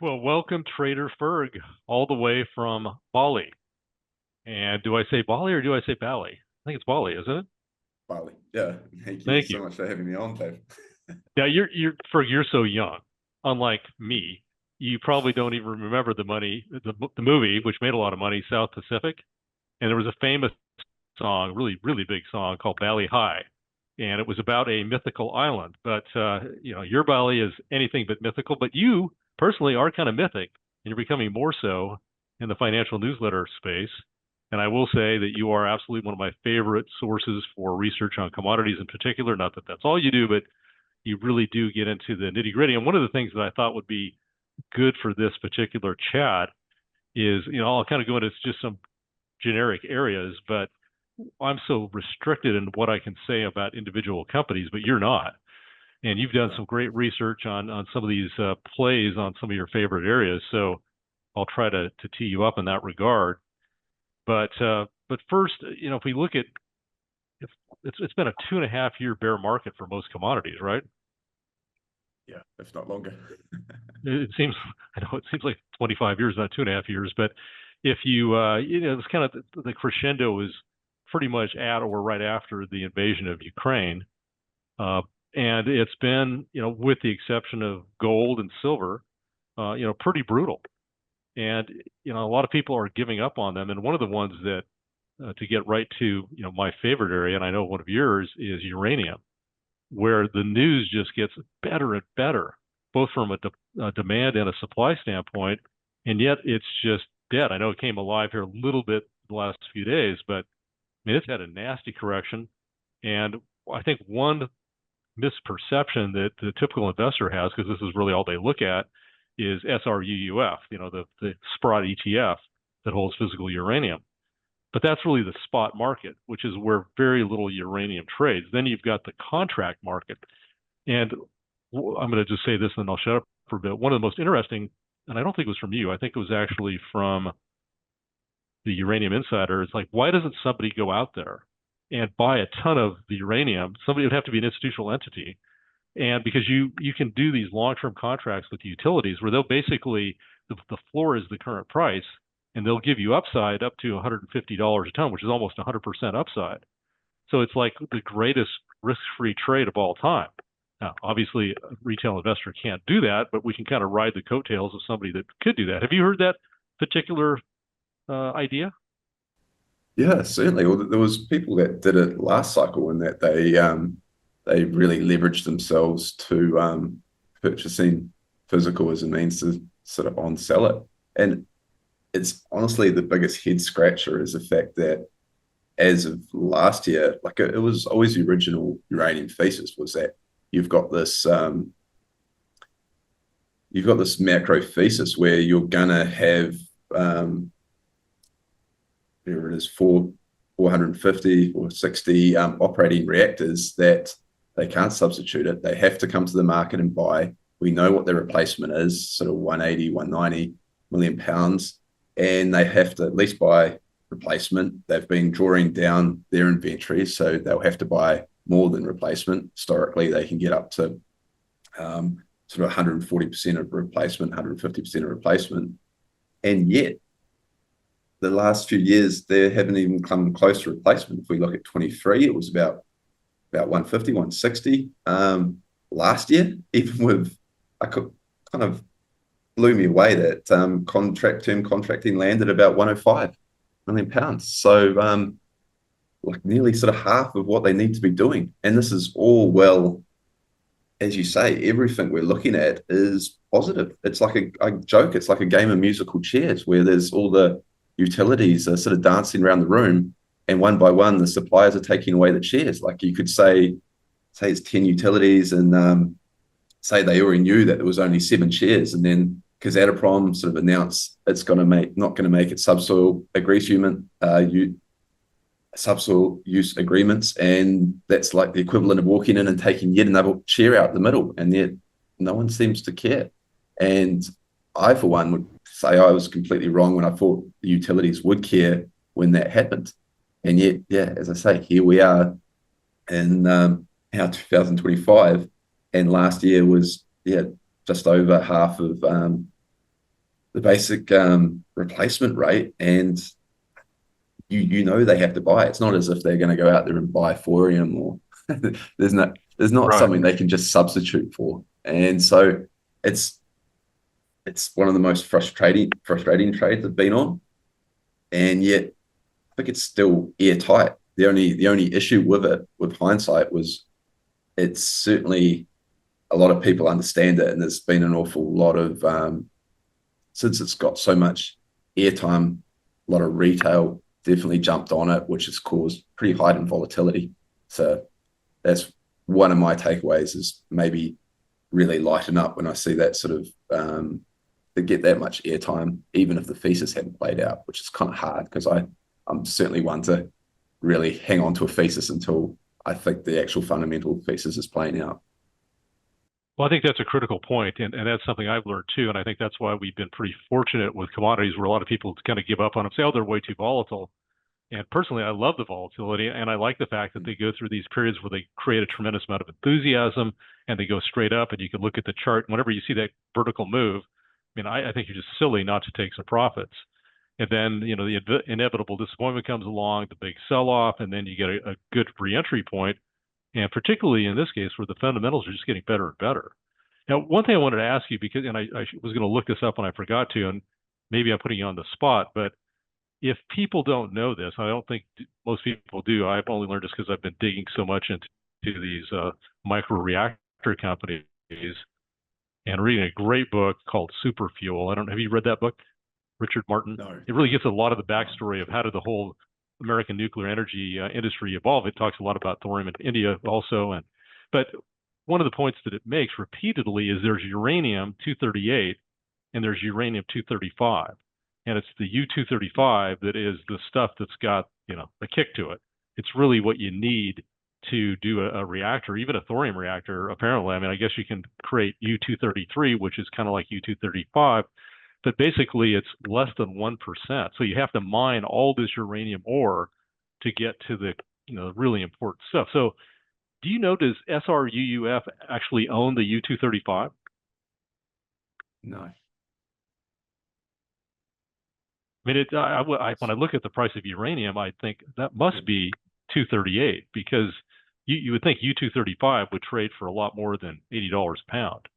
Well, welcome, Trader Ferg, all the way from Bali. And do I say Bali or do I say Bali? I think it's Bali, isn't it? Bali. Yeah. Thank you Thank so you. much for having me on, Dave. Yeah, you're Ferg. You're so young. Unlike me, you probably don't even remember the movie, which made a lot of money, South Pacific. And there was a famous song, really really big song called Bali High, and it was about a mythical island. But your Bali is anything but mythical. But you personally are kind of mythic, and you're becoming more so in the financial newsletter space. And I will say that you are absolutely one of my favorite sources for research on commodities in particular. Not that that's all you do, but you really do get into the nitty gritty. And one of the things that I thought would be good for this particular chat is, I'll kind of go into just some generic areas, but I'm so restricted in what I can say about individual companies, but you're not. And you've done some great research on some of these plays on some of your favorite areas. So I'll try to tee you up in that regard. But first, if we look at if it's been a 2.5 year bear market for most commodities, right? Yeah, if not longer. It seems I know it seems like 25 years, not 2.5 years, but if it's kind of the crescendo is pretty much at or right after the invasion of Ukraine. Uh, and it's been, with the exception of gold and silver, pretty brutal. And, a lot of people are giving up on them. And one of the ones that, to get right to, my favorite area, and I know one of yours is uranium, where the news just gets better and better, both from a demand and a supply standpoint. And yet it's just dead. I know it came alive here a little bit the last few days, but I mean, it's had a nasty correction. And I think one misperception that the typical investor has, because this is really all they look at, is SRUUF, the Sprott ETF that holds physical uranium. But that's really the spot market, which is where very little uranium trades. Then you've got the contract market. And I'm going to just say this and then I'll shut up for a bit. One of the most interesting, and I don't think it was from you, I think it was actually from the Uranium Insider. It's like, why doesn't somebody go out there and buy a ton of the uranium? Somebody would have to be an institutional entity. And because you can do these long-term contracts with utilities where they'll basically, the floor is the current price, and they'll give you upside up to $150 a ton, which is almost 100% upside. So it's like the greatest risk-free trade of all time. Now, obviously, a retail investor can't do that, but we can kind of ride the coattails of somebody that could do that. Have you heard that particular idea? Yeah, certainly. Well, there was people that did it last cycle and that they really leveraged themselves to purchasing physical as a means to sort of on sell it. And it's honestly the biggest head scratcher is the fact that as of last year, like it was always the original uranium thesis was that you've got this macro thesis where you're gonna have whatever it is, 450 or 60 operating reactors that they can't substitute it. They have to come to the market and buy. We know what their replacement is, sort of 180, 190 million pounds, and they have to at least buy replacement. They've been drawing down their inventory, so they'll have to buy more than replacement. Historically, they can get up to sort of 140% of replacement, 150% of replacement. And yet, the last few years, they haven't even come close to replacement. If we look at 23, it was about 150, 160. Last year, even with, I could kind of blew me away that term contracting landed about 105 million pounds. So like nearly sort of half of what they need to be doing. And this is all well, as you say, everything we're looking at is positive. It's like a joke. It's like a game of musical chairs where there's all the utilities are sort of dancing around the room, and one by one, the suppliers are taking away the chairs. Like you could say it's 10 utilities, and say they already knew that there was only 7 chairs, and then Kazatomprom sort of announced it's going to not going to make its subsoil agreement, subsoil use agreements, and that's like the equivalent of walking in and taking yet another chair out the middle, and yet no one seems to care. And I, for one, would say I was completely wrong when I thought the utilities would care when that happened. And yet, yeah, as I say, here we are in now 2025, and last year was just over half of the basic replacement rate, and you know they have to buy. It's not as if they're going to go out there and buy thorium, or there's not Right. something they can just substitute for. And so it's it's one of the most frustrating trades I've been on, and yet I think it's still airtight. The only issue with it, with hindsight, was it's certainly a lot of people understand it, and there's been an awful lot of since it's got so much airtime, a lot of retail definitely jumped on it, which has caused pretty heightened volatility. So that's one of my takeaways, is maybe really lighten up when I see that sort of to get that much airtime, even if the thesis hadn't played out, which is kind of hard, because I'm certainly one to really hang on to a thesis until I think the actual fundamental thesis is playing out. Well, I think that's a critical point, and that's something I've learned too. And I think that's why we've been pretty fortunate with commodities, where a lot of people kind of give up on them, say, oh, they're way too volatile. And personally, I love the volatility, and I like the fact that they go through these periods where they create a tremendous amount of enthusiasm, and they go straight up, and you can look at the chart. And whenever you see that vertical move, I mean, I think you're just silly not to take some profits. And then, the inevitable disappointment comes along, the big sell-off, and then you get a good re-entry point. And particularly in this case, where the fundamentals are just getting better and better. Now, one thing I wanted to ask you, because, and I was going to look this up and I forgot to, and maybe I'm putting you on the spot, but if people don't know this, I don't think most people do. I've only learned this because I've been digging so much into these micro reactor companies and reading a great book called Superfuel. I don't. Have you read that book, Richard Martin? No, It really gives a lot of the no. backstory of how did the whole American nuclear energy industry evolve. It talks a lot about thorium in India also, but one of the points that it makes repeatedly is there's uranium 238 and there's uranium 235, and it's the U-235 that is the stuff that's got a kick to it. It's really what you need to do a reactor, even a thorium reactor. Apparently, I mean, I guess you can create U-233, which is kind of like U-235, but basically it's less than 1%. So you have to mine all this uranium ore to get to the really important stuff. So do you know, does SRUUF actually own the U-235? No. I mean, when I look at the price of uranium, I think that Yeah, must be 238, because you would think U-235 would trade for a lot more than $80 a pound,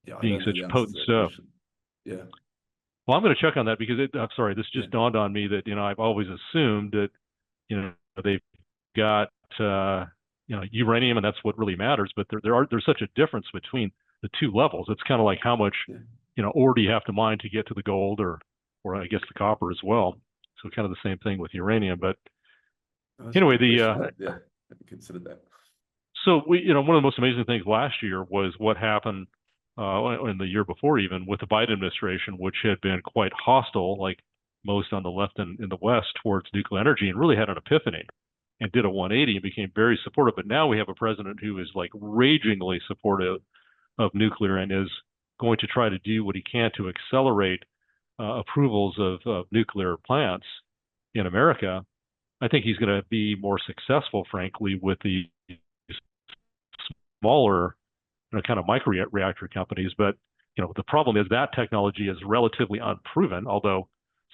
yeah, I being don't know such the answer to potent that stuff. question. Yeah, Well, I'm going to check on that, because I'm sorry, this yeah, just dawned on me that I've always assumed that you know they've got uranium, and that's what really matters. But there's such a difference between the two levels. It's kind of like how much yeah. ore do you have to mine to get to the gold, or I guess the copper as well. So kind of the same thing with uranium. But That's a anyway, good the question. Yeah, I haven't considered that. so one of the most amazing things last year was what happened in the year before, even with the Biden administration, which had been quite hostile, like most on the left and in the West, towards nuclear energy, and really had an epiphany and did a 180 and became very supportive. But now we have a president who is like ragingly supportive of nuclear and is going to try to do what he can to accelerate approvals of nuclear plants in America. I think he's going to be more successful, frankly, with the smaller, kind of micro reactor companies. But the problem is that technology is relatively unproven, although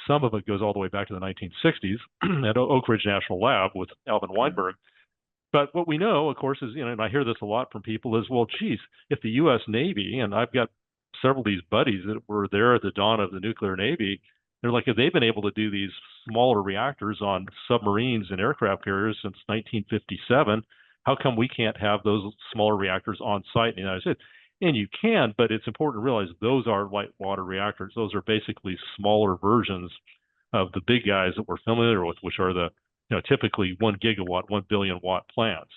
some of it goes all the way back to the 1960s at Oak Ridge National Lab with Alvin Mm. Weinberg. But what we know, of course, is, and I hear this a lot from people, is, well, geez, if the U.S. Navy, and I've got several of these buddies that were there at the dawn of the nuclear Navy, they're like, if they've been able to do these smaller reactors on submarines and aircraft carriers since 1957, how come we can't have those smaller reactors on site in the United States? And you can, but it's important to realize those are light water reactors. Those are basically smaller versions of the big guys that we're familiar with, which are the typically 1 gigawatt, 1 billion watt plants,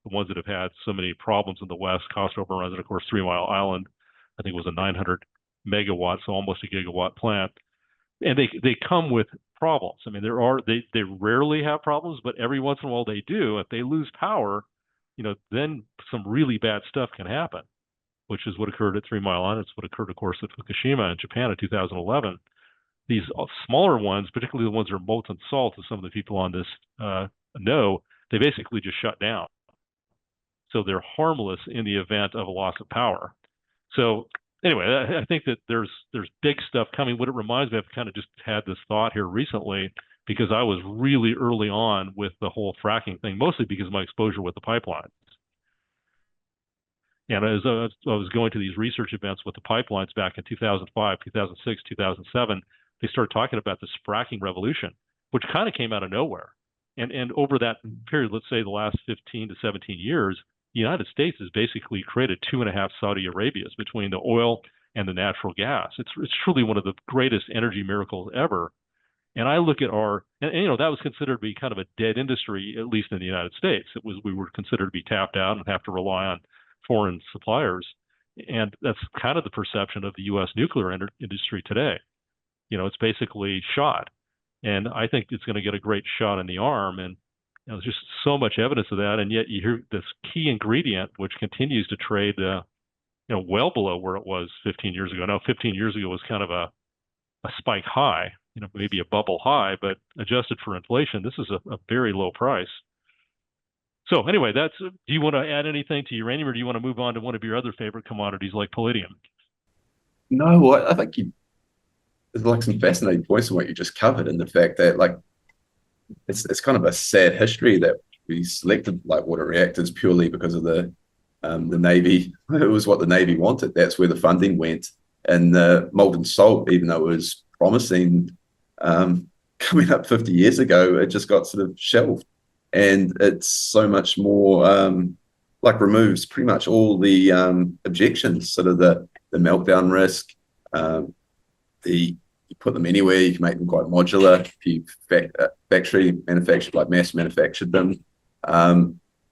the ones that have had so many problems in the West, cost overruns, and of course 3 Mile Island, I think it was a 900 megawatt, so almost a gigawatt plant, and they come with problems. I mean, they rarely have problems, but every once in a while they do. If they lose power, then some really bad stuff can happen, which is what occurred at 3 Mile Island. It's what occurred, of course, at Fukushima in Japan in 2011. These smaller ones, particularly the ones that are molten salt, as some of the people on this know, they basically just shut down. So they're harmless in the event of a loss of power. So anyway, I think that there's big stuff coming. What it reminds me, I've kind of just had this thought here recently because I was really early on with the whole fracking thing, mostly because of my exposure with the pipelines. And as I was going to these research events with the pipelines back in 2005, 2006, 2007, they started talking about this fracking revolution, which kind of came out of nowhere. And over that period, let's say the last 15 to 17 years, the United States has basically created two and a half Saudi Arabias between the oil and the natural gas. It's truly one of the greatest energy miracles ever. And I look at and that was considered to be kind of a dead industry, at least in the United States. We were considered to be tapped out and have to rely on foreign suppliers. And that's kind of the perception of the U.S. nuclear industry today. It's basically shot. And I think it's going to get a great shot in the arm. And there's just so much evidence of that. And yet you hear this key ingredient, which continues to trade, well below where it was 15 years ago. Now, 15 years ago was kind of a spike high, maybe a bubble high, but adjusted for inflation, this is a very low price. So anyway, do you want to add anything to uranium, or do you want to move on to one of your other favorite commodities like palladium? No, I think there's like some fascinating points in what you just covered, and the fact that like it's kind of a sad history that we selected light water reactors purely because of the Navy. It was what the Navy wanted. That's where the funding went. And the molten salt, even though it was promising coming up 50 years ago, it just got sort of shelved. And it's so much more like removes pretty much all the objections, sort of the meltdown risk. You put them anywhere, you can make them quite modular. If you factory manufactured, like mass manufactured them,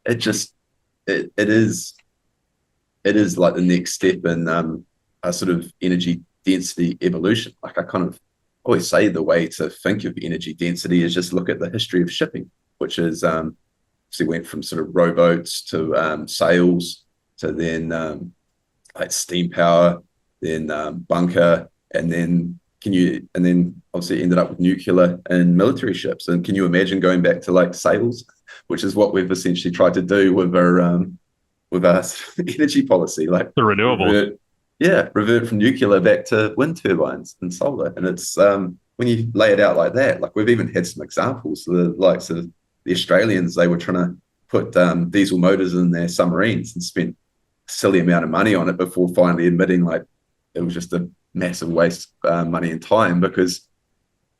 it is like the next step in a sort of energy density evolution. Like I kind of always say the way to think of energy density is just look at the history of shipping, which is so went from sort of rowboats to sails to then like steam power, then bunker, and then obviously ended up with nuclear and military ships. And can you imagine going back to like sails, which is what we've essentially tried to do with our energy policy, like the renewables. Revert from nuclear back to wind turbines and solar. And it's when you lay it out like that, like we've even had some examples, the likes of the Australians, they were trying to put diesel motors in their submarines and spent a silly amount of money on it before finally admitting like it was just a massive waste of money and time, because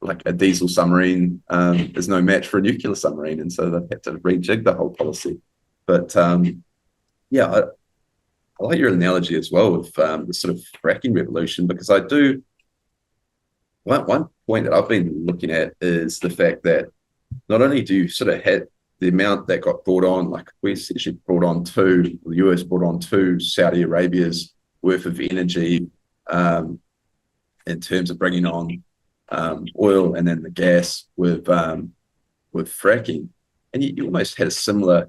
like a diesel submarine is no match for a nuclear submarine. And so they've had to rejig the whole policy. But I like your analogy as well of the sort of fracking revolution, because I do. One point that I've been looking at is the fact that not only do you sort of have the amount that got brought on, like we essentially the US brought on two Saudi Arabia's worth of energy in terms of bringing on oil and then the gas with fracking, and you almost had a similar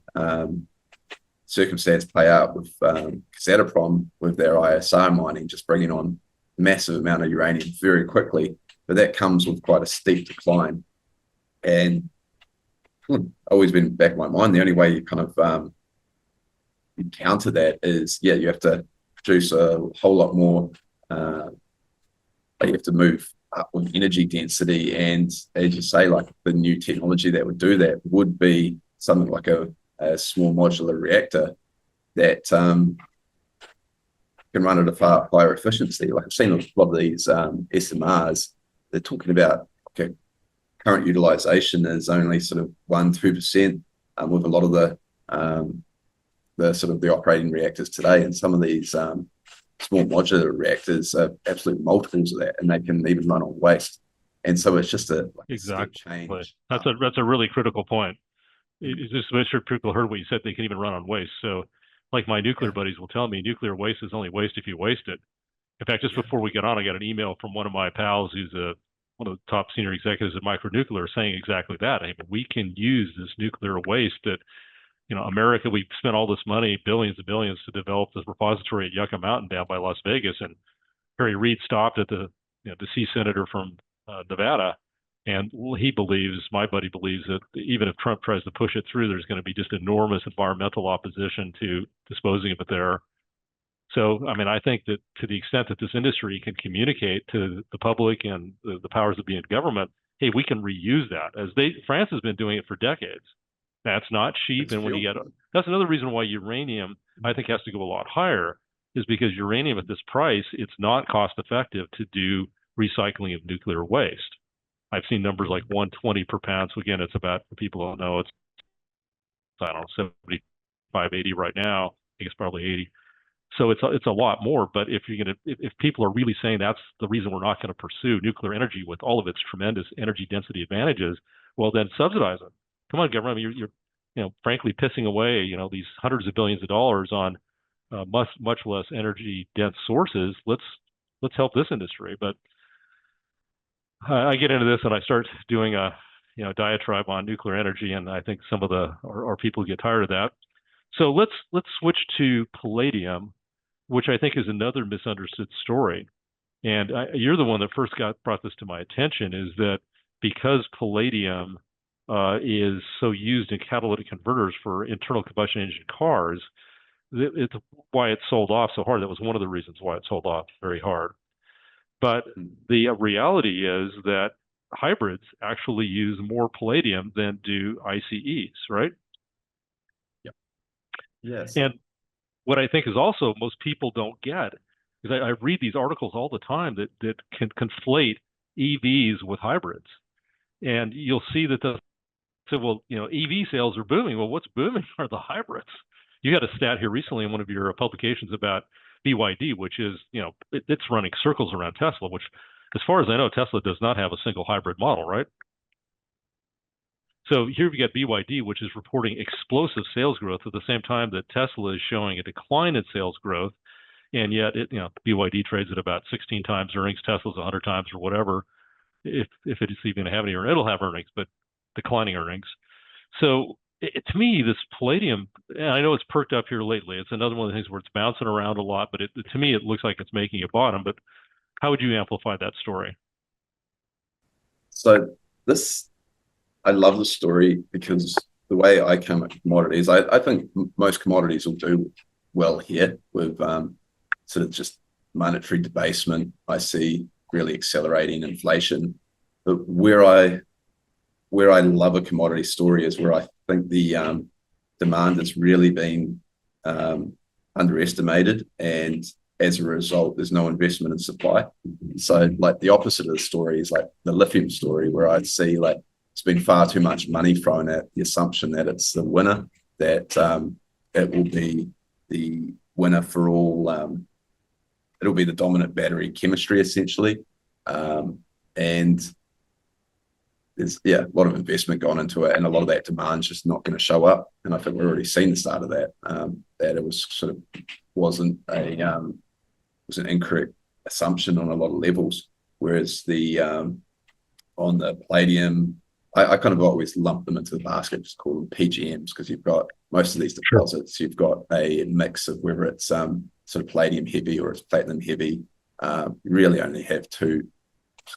circumstance play out with Kazatomprom with their ISR mining, just bringing on massive amount of uranium very quickly, but that comes with quite a steep decline. And always been back in my mind, the only way you kind of counter that is, you have to produce a whole lot more, you have to move up with energy density. And as you say, like the new technology that would do that would be something like a small modular reactor that can run at a far higher efficiency. Like I've seen a lot of these SMRs, they're talking about current utilization is only sort of 1-2% with a lot of the sort of the operating reactors today. And some of these small modular reactors are absolute multiples of that, and they can even run on waste. And so it's just a exactly step change. That's a really critical point. Just to make sure people heard what you said, they can even run on waste. So like my nuclear buddies will tell me, nuclear waste is only waste if you waste it. In fact, just before we get on, I got an email from one of my pals who's one of the top senior executives at Micronuclear saying exactly that. I mean, we can use this nuclear waste that, America, we spent all this money, billions and billions, to develop this repository at Yucca Mountain down by Las Vegas. And Harry Reid stopped at the deceased senator from Nevada. And my buddy believes that even if Trump tries to push it through, there's going to be just enormous environmental opposition to disposing of it there. So, I mean, I think that to the extent that this industry can communicate to the public and the powers that be in government, hey, we can reuse that. France has been doing it for decades. That's not cheap. It's And when you fuel. get, that's another reason why uranium, I think, has to go a lot higher, is because uranium at this price, it's not cost effective to do recycling of nuclear waste. I've seen numbers like 120 per pound. So again, it's about, for people who don't know, it's, I don't know, 75, 80 right now. I think it's probably 80. So it's a lot more. But if people are really saying that's the reason we're not going to pursue nuclear energy with all of its tremendous energy density advantages, well then subsidize it. Come on, government. I mean, you're frankly pissing away these hundreds of billions of dollars on much less energy dense sources. Let's help this industry. But I get into this and I start doing a diatribe on nuclear energy, and I think some of our people get tired of that. So let's switch to palladium, which I think is another misunderstood story. And you're the one that first brought this to my attention, is that because palladium is so used in catalytic converters for internal combustion engine cars, it's why it sold off so hard. That was one of the reasons why it sold off very hard. But the reality is that hybrids actually use more palladium than do ICEs, right? Yeah. Yes. And what I think is also most people don't get is I read these articles all the time that can conflate EVs with hybrids. And you'll see that well, EV sales are booming. Well, what's booming are the hybrids. You had a stat here recently in one of your publications about BYD, which is, it's running circles around Tesla, which, as far as I know, Tesla does not have a single hybrid model, right? So here we got BYD, which is reporting explosive sales growth at the same time that Tesla is showing a decline in sales growth. And yet, BYD trades at about 16 times earnings, Tesla's 100 times or whatever, if it's even going to have any, or it'll have earnings, but declining earnings. So to me, this palladium, and I know it's perked up here lately. It's another one of the things where it's bouncing around a lot, but to me, it looks like it's making a bottom. But how would you amplify that story? So I love the story because the way I come at commodities, I think most commodities will do well here with sort of just monetary debasement. I see really accelerating inflation. But where I love a commodity story is where I think the demand has really been underestimated, and as a result, there's no investment in supply. So, like the opposite of the story is like the lithium story, where I'd see like it's been far too much money thrown at the assumption that it's the winner, that it will be the winner for all. It'll be the dominant battery chemistry essentially, and there's a lot of investment gone into it, and a lot of that demand's just not going to show up. And I think we've already seen the start of that. That it was sort of wasn't was an incorrect assumption on a lot of levels. Whereas on the palladium, I kind of always lump them into the basket, just call them PGMs, because you've got most of these deposits. You've got a mix of whether it's sort of palladium heavy or it's platinum heavy. You really only have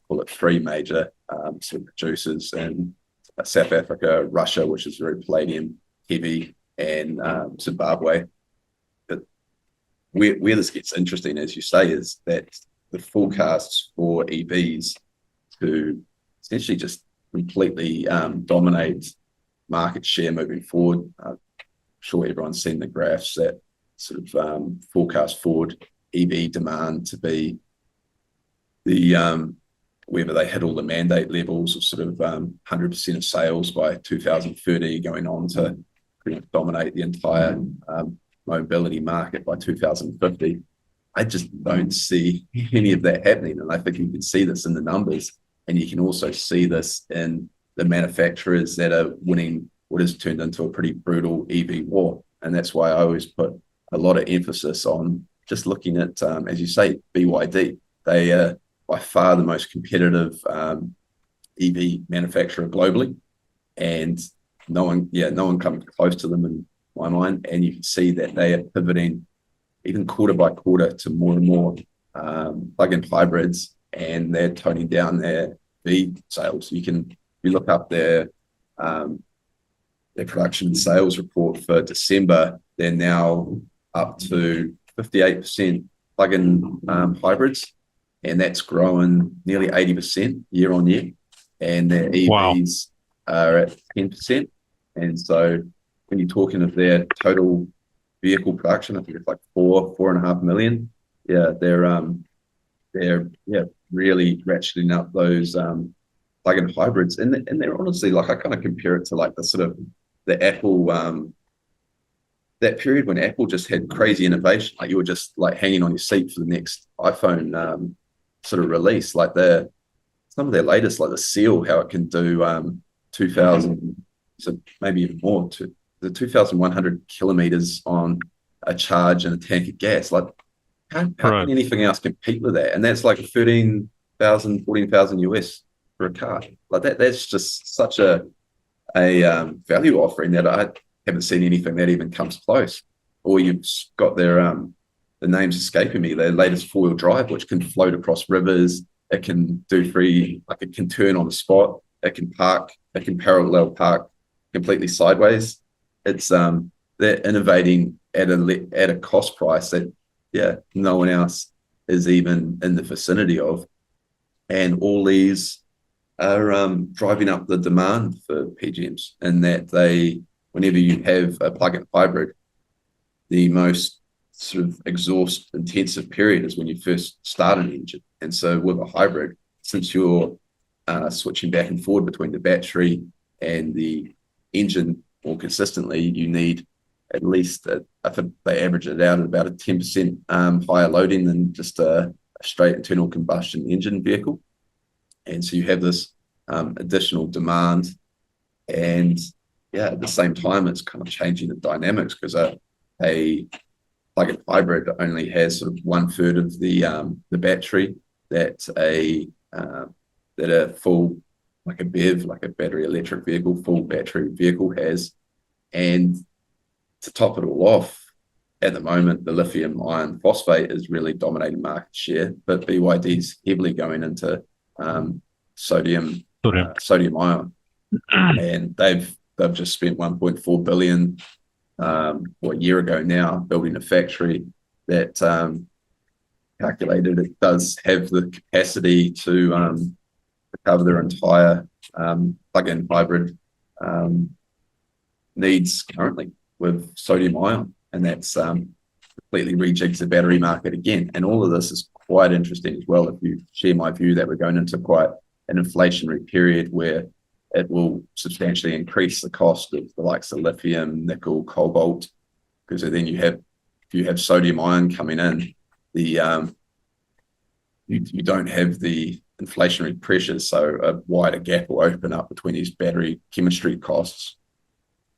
call it three major sort of producers in South Africa, Russia, which is very palladium heavy, and Zimbabwe. But where this gets interesting, as you say, is that the forecasts for EVs to essentially just completely dominate market share moving forward. I'm sure everyone's seen the graphs that sort of forecast forward EV demand to be whether they hit all the mandate levels of sort of 100% of sales by 2030, going on to pretty much dominate the entire mobility market by 2050. I just don't see any of that happening. And I think you can see this in the numbers, and you can also see this in the manufacturers that are winning what has turned into a pretty brutal EV war. And that's why I always put a lot of emphasis on just looking at, as you say, BYD. They are by far the most competitive EV manufacturer globally, and no one comes close to them in my mind. And you can see that they are pivoting even quarter by quarter to more and more plug-in hybrids, and they're toning down their EV sales. You look up their production and sales report for December, they're now up to 58% plug-in hybrids, and that's growing nearly 80% year on year. And their Wow. EVs are at 10%. And so when you're talking of their total vehicle production, I think it's like 4.5 million. Yeah, they're really ratcheting up those plug-in hybrids, and they're honestly, like, I kind of compare it to like the sort of the Apple that period when Apple just had crazy innovation, like you were just like hanging on your seat for the next iPhone sort of release, like some of their latest, like the Seal, how it can do 2,000, so maybe even more, to the 2,100 kilometers on a charge and a tank of gas. Like, how Right. can anything else compete with that? And that's like 13,000, 14,000 US for a car. Like that's just such a value offering that I haven't seen anything that even comes close. Or you've got the name's escaping me, their latest four-wheel drive, which can float across rivers. It can do like it can turn on the spot. It can park. It can parallel park completely sideways. It's they're innovating at a cost price that, yeah, no one else is even in the vicinity of. And all these are driving up the demand for PGMs, in that whenever you have a plug-in hybrid, the most sort of exhaust intensive period is when you first start an engine. And so with a hybrid, since you're switching back and forward between the battery and the engine more consistently, you need at least, I think they average it out at about a 10% higher loading than just a straight internal combustion engine vehicle. And so you have this additional demand. And yeah, at the same time, it's kind of changing the dynamics, because a plug-in hybrid only has sort of 1/3 of the battery that a full, like a BEV, like a battery electric vehicle, full battery vehicle has. And to top it all off, at the moment, the lithium iron phosphate is really dominating market share, but BYD's heavily going into sodium So ion, and they've just spent 1.4 billion a year ago now building a factory that calculated it does have the capacity to cover their entire plug-in hybrid needs currently with sodium ion, and that's completely rejigs the battery market again. And all of this is quite interesting as well, if you share my view that we're going into quite an inflationary period where it will substantially increase the cost of the likes of lithium, nickel, cobalt, because then if you have sodium ion coming in, you don't have the inflationary pressures, so a wider gap will open up between these battery chemistry costs,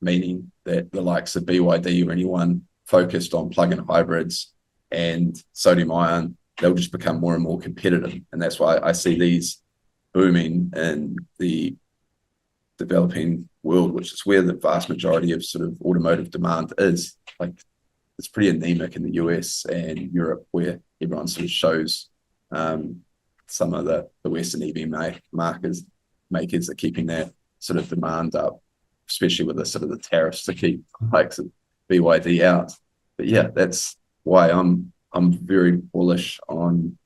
meaning that the likes of BYD or anyone focused on plug-in hybrids and sodium ion, they'll just become more and more competitive. And that's why I see these booming in the developing world, which is where the vast majority of sort of automotive demand is. Like, it's pretty anemic in the US and Europe, where everyone sort of shows some of the Western EV makers are keeping that sort of demand up, especially with the sort of the tariffs to keep likes of BYD out. But yeah, that's why I'm very bullish on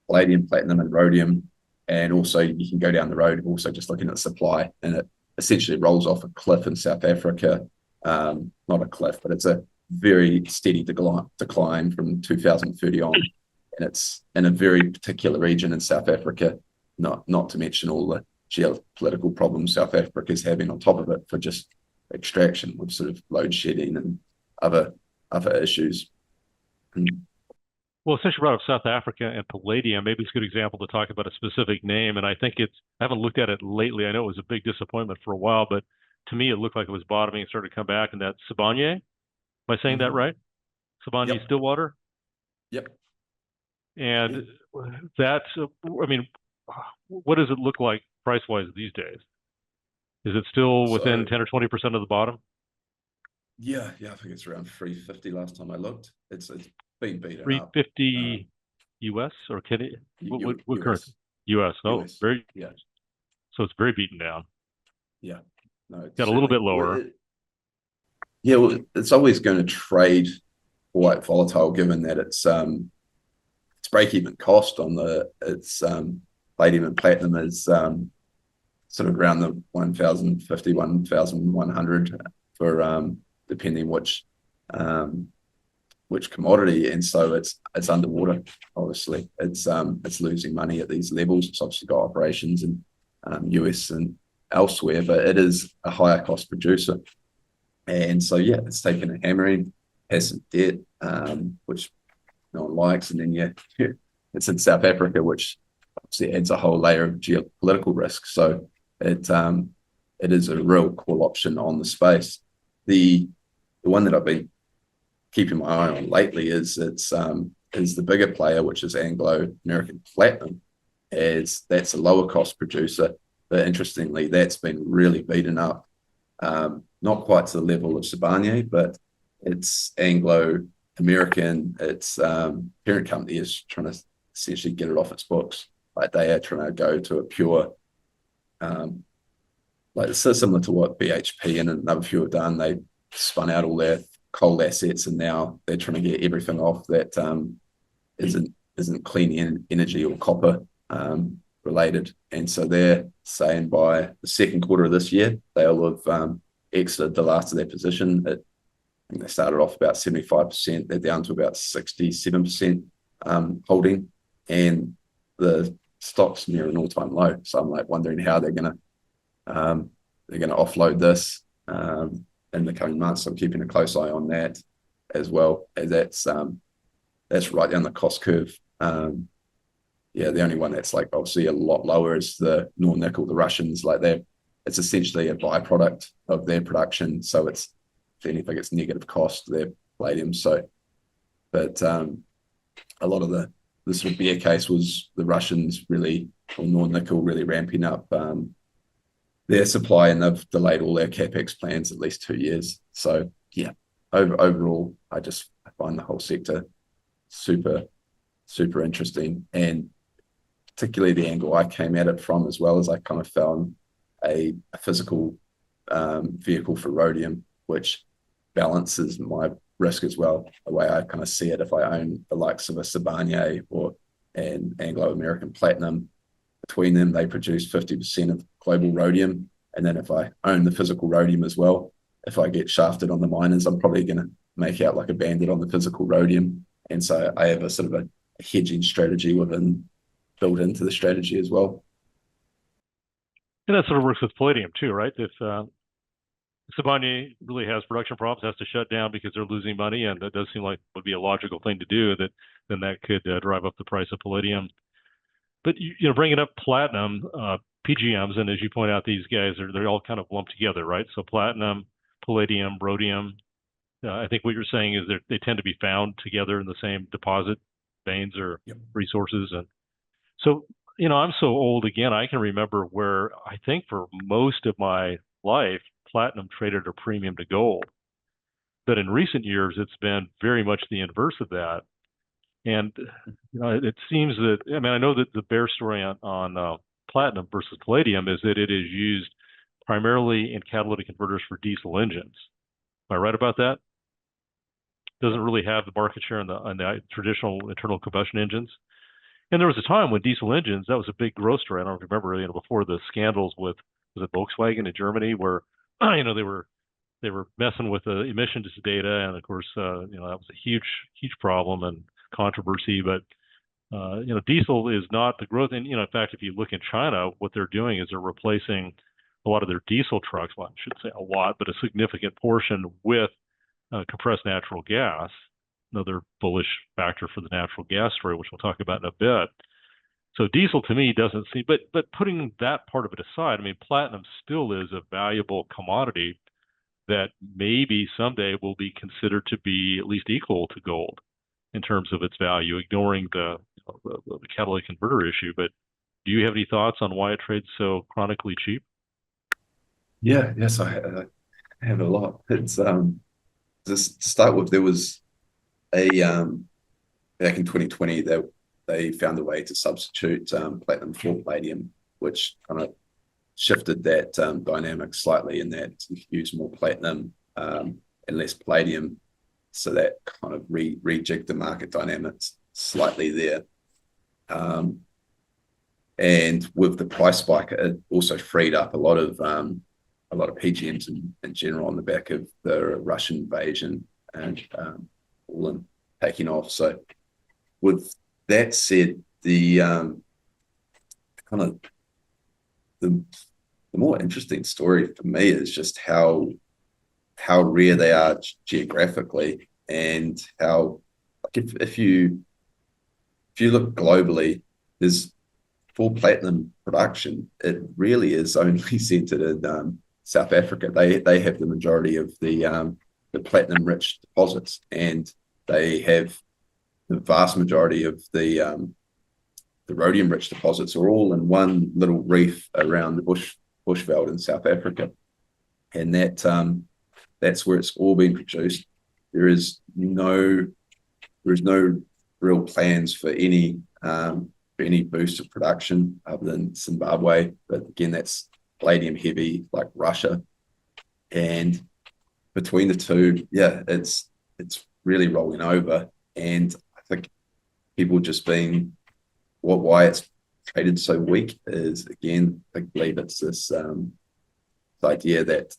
palladium, platinum, and rhodium. And also, you can go down the road also just looking at supply, and it essentially rolls off a cliff in South Africa. Not a cliff, but it's a very steady decline from 2030 on. And it's in a very particular region in South Africa, not to mention all the geopolitical problems South Africa is having on top of it for just extraction, with sort of load shedding and other issues. Well, since you brought up South Africa and palladium, maybe it's a good example to talk about a specific name. And I think I haven't looked at it lately. I know it was a big disappointment for a while, but to me, it looked like it was bottoming and started to come back. And that's Sibanye. Am I saying that right? Sibanye Yep. Stillwater. Yep. And that's, I mean, what does it look like price wise these days? Is it still within So 10 or 20% of the bottom? yeah, I think it's around 350 last time I looked. It's been beaten up. 350 US or Canadian? What currency? US. US. Oh, US. very, Yeah. so it's very beaten down. Yeah. No, it's Got a little certainly. bit lower. Yeah, well, it's always going to trade quite volatile, given that its break-even cost on its palladium and platinum is sort of around the 1,050, 1,100 for depending which commodity, and so it's underwater. Obviously, it's losing money at these levels. It's obviously got operations in US and elsewhere, but it is a higher cost producer, and so yeah, it's taken a hammering, has some debt, which no one likes, and then it's in South Africa, which obviously adds a whole layer of geopolitical risk. So it is a real call option on the space. The one that I've been keeping my eye on lately is the bigger player, which is Anglo American Platinum, as that's a lower cost producer. But interestingly, that's been really beaten up. Not quite to the level of Sibanye, but it's Anglo American. Its parent company is trying to essentially get it off its books. Like they are trying to go to a pure, like it's so similar to what BHP and another few have done. They spun out all their coal assets, and now they're trying to get everything off that isn't clean energy or copper related. And so they're saying by the second quarter of this year, they'll have exited the last of their position. I think they started off about 75%. They're down to about 67% holding, and the stock's near an all-time low. So I'm like wondering how they're gonna offload this in the coming months. So I'm keeping a close eye on that as well, as that's right down the cost curve. The only one that's like obviously a lot lower is the Nornickel. The Russians, like it's essentially a byproduct of their production. So it's, if anything, it's negative cost to their palladium. So, but a lot of the sort of bear case was the Russians really, or Nornickel really ramping up their supply, and they've delayed all their capex plans at least 2 years. So yeah, overall, I find the whole sector super, super interesting, and particularly the angle I came at it from, as well as I kind of found a physical vehicle for rhodium, which balances my risk as well. The way I kind of see it, if I own the likes of a Sibanye or an Anglo American Platinum, between them, they produce 50% of global rhodium. And then if I own the physical rhodium as well, if I get shafted on the miners, I'm probably going to make out like a bandit on the physical rhodium. And so I have a sort of a hedging strategy built into the strategy as well. And that sort of works with palladium too, right? If Sibanye really has production problems, has to shut down because they're losing money, and that does seem like would be a logical thing to do, then that could drive up the price of palladium. But bringing up platinum, PGMs, and as you point out, these guys they're all kind of lumped together, right? So platinum, palladium, rhodium. I think what you're saying is they tend to be found together in the same deposit veins or resources. And so, I'm so old again, I can remember where I think for most of my life, platinum traded a premium to gold. But in recent years, it's been very much the inverse of that. And it seems that, I know that the bear story on platinum versus palladium is that it is used primarily in catalytic converters for diesel engines. Am I right about that? Doesn't really have the market share on the traditional internal combustion engines. And there was a time when diesel engines, that was a big growth story. I don't remember, before the scandals with, was it Volkswagen in Germany, where they were messing with the emissions data, and of course, that was a huge problem and controversy. But diesel is not the growth. And in fact, if you look in China, what they're doing is they're replacing a lot of their diesel trucks. Well, I shouldn't say a lot, but a significant portion with compressed natural gas. Another bullish factor for the natural gas story, which we'll talk about in a bit. So diesel to me doesn't seem, but putting that part of it aside, platinum still is a valuable commodity that maybe someday will be considered to be at least equal to gold in terms of its value, ignoring the catalytic converter issue. But do you have any thoughts on why it trades so chronically cheap? Yes, I have a lot. It's just to start with, there was a back in 2020 that they found a way to substitute platinum for palladium, which kind of shifted that dynamic slightly, in that you use more platinum and less palladium. so that kind of rejigged the market dynamics slightly there. And with the price spike, it also freed up a lot of PGMs in general on the back of the Russian invasion and all in taking off. So with that said, the kind of the more interesting story for me is just how rare they are geographically, and how, like, if you look globally, there's for platinum production, it really is only centered in South Africa. They have the majority of the platinum rich deposits, and they have the vast majority of the rhodium rich deposits are all in one little reef around the Bushveld in South Africa, and that's where it's all been produced. There is no real plans for any boost of production other than Zimbabwe, but again, that's palladium heavy like Russia. And between the two, yeah, it's really rolling over. And I think people just being why it's traded so weak is, again, I believe it's this idea that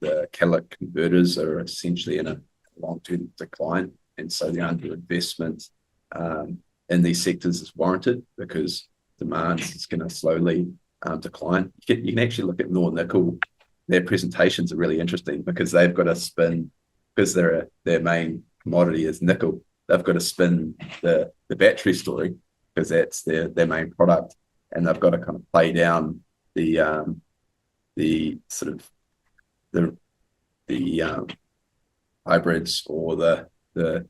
the catalytic converters are essentially in a long-term decline, and so the underinvestment in these sectors is warranted because demand is going to slowly decline. You can actually look at Nor Nickel. Their presentations are really interesting because they've got to spin, because their main commodity is nickel. They've got to spin the battery story because that's their main product, and they've got to kind of play down the sort of the hybrids or the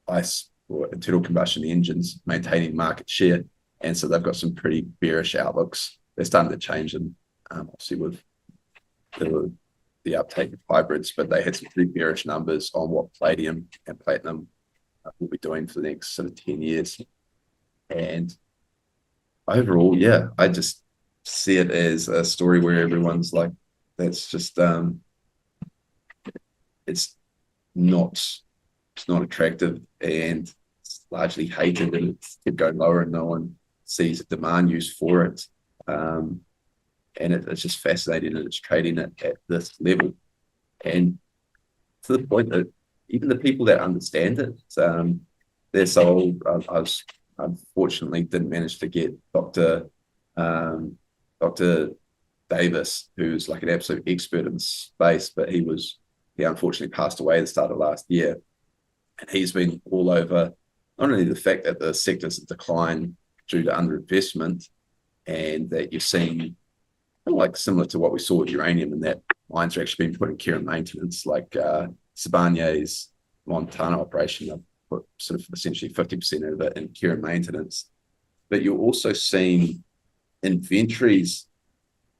ICE or internal combustion engines maintaining market share. And so they've got some pretty bearish outlooks. They're starting to change them, obviously, with the uptake of hybrids, but they had some pretty bearish numbers on what palladium and platinum will be doing for the next sort of 10 years. And overall, yeah, I just see it as a story where everyone's like, that's just it's not attractive, and it's largely hated, and it's kept going lower, and no one sees a demand use for it. And it's just fascinating that it's trading at this level, and to the point that even the people that understand it, they're so old. I was unfortunately didn't manage to get Dr. Davis, who's like an absolute expert in the space, but he unfortunately passed away at the start of last year. And he's been all over not only the fact that the sector's in decline due to underinvestment, and that you're seeing kind of like similar to what we saw with uranium, and that mines are actually being put in care and maintenance, like Sibanye-Stillwater's Montana operation. I've put sort of essentially 50% of it in care and maintenance. But you're also seeing inventories.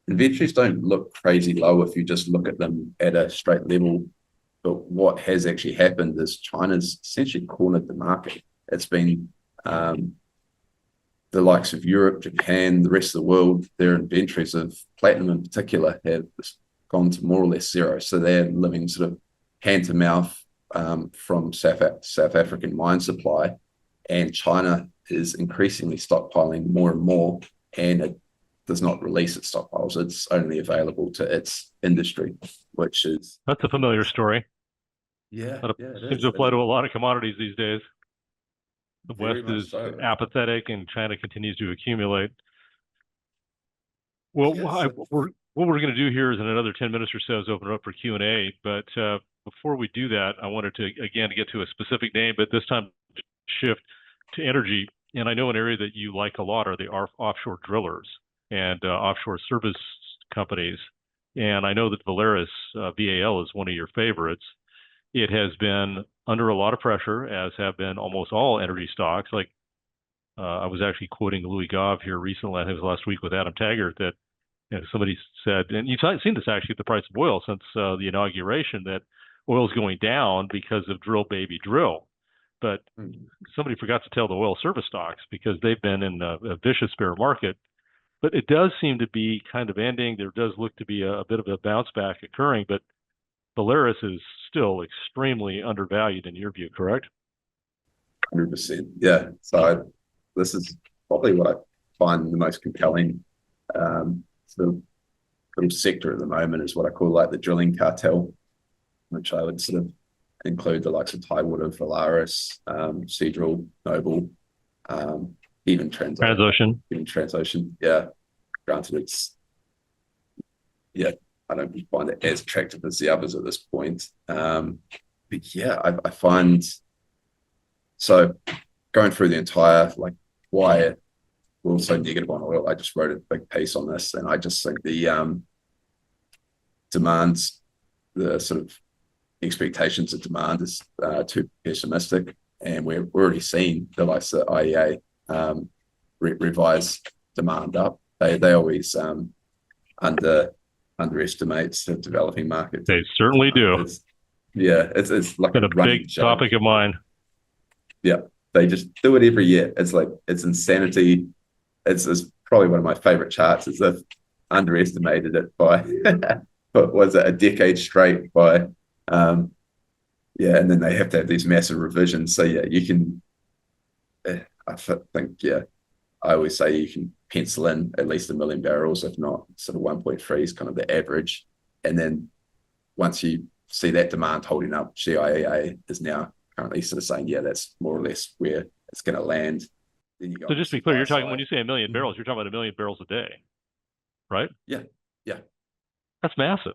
Inventories don't look crazy low if you just look at them at a straight level. But what has actually happened is China's essentially cornered the market. It's been the likes of Europe, Japan, the rest of the world, their inventories of platinum in particular have gone to more or less zero. So they're living sort of hand to mouth from South African mine supply. And China is increasingly stockpiling more and more, and it does not release its stockpiles. It's only available to its industry, which is... That's a familiar story. Yeah, seems to apply to a lot of commodities these days. The Very West much is so. apathetic, and China continues to accumulate. Well, Yes. what we're going to do here is in another 10 minutes or so is open it up for Q&A. But before we do that, I wanted to, again, get to a specific name, but this time shift to energy. And I know an area that you like a lot are the offshore drillers and offshore service companies. And I know that Valaris, VAL, is one of your favorites. It has been under a lot of pressure, as have been almost all energy stocks. Like I was actually quoting Louis Gove here recently, I think it was last week with Adam Taggart, that somebody said, and you've seen this actually at the price of oil since the inauguration, that oil's going down because of drill, baby, drill. But somebody forgot to tell the oil service stocks because they've been in a vicious bear market. But it does seem to be kind of ending. There does look to be a bit of a bounce back occurring. But Valaris is still extremely undervalued in your view, correct? 100%. Yeah. So this is probably what I find the most compelling sort of little sector at the moment is what I call like the drilling cartel, which I would sort of include the likes of Tidewater, Valaris, Seadrill, Noble, even Transocean. even Transocean. Yeah. Granted, it's yeah, I don't find it as attractive as the others at this point. But yeah, I find so going through the entire like why we're so negative on oil. I just wrote a big piece on this, and I just think the demands, the sort of expectations of demand is too pessimistic, and we're already seeing the likes of IEA revise demand up. They always underestimates the developing market. They certainly do. It's like been a big topic of mine. Yeah, they just do it every year. It's like it's insanity. It's probably one of my favorite charts. Is they've underestimated it by, but was it a decade straight by, and then they have to have these massive revisions. So yeah, you can. I think I always say you can pencil in at least 1 million barrels, if not sort of 1.3 is kind of the average. And then once you see that demand holding up, GIEA is now currently sort of saying, yeah, that's more or less where it's going to land. Then you go so just to be clear, you're talking, when you say 1 million barrels, you're talking about 1 million barrels a day, right? Yeah. That's massive.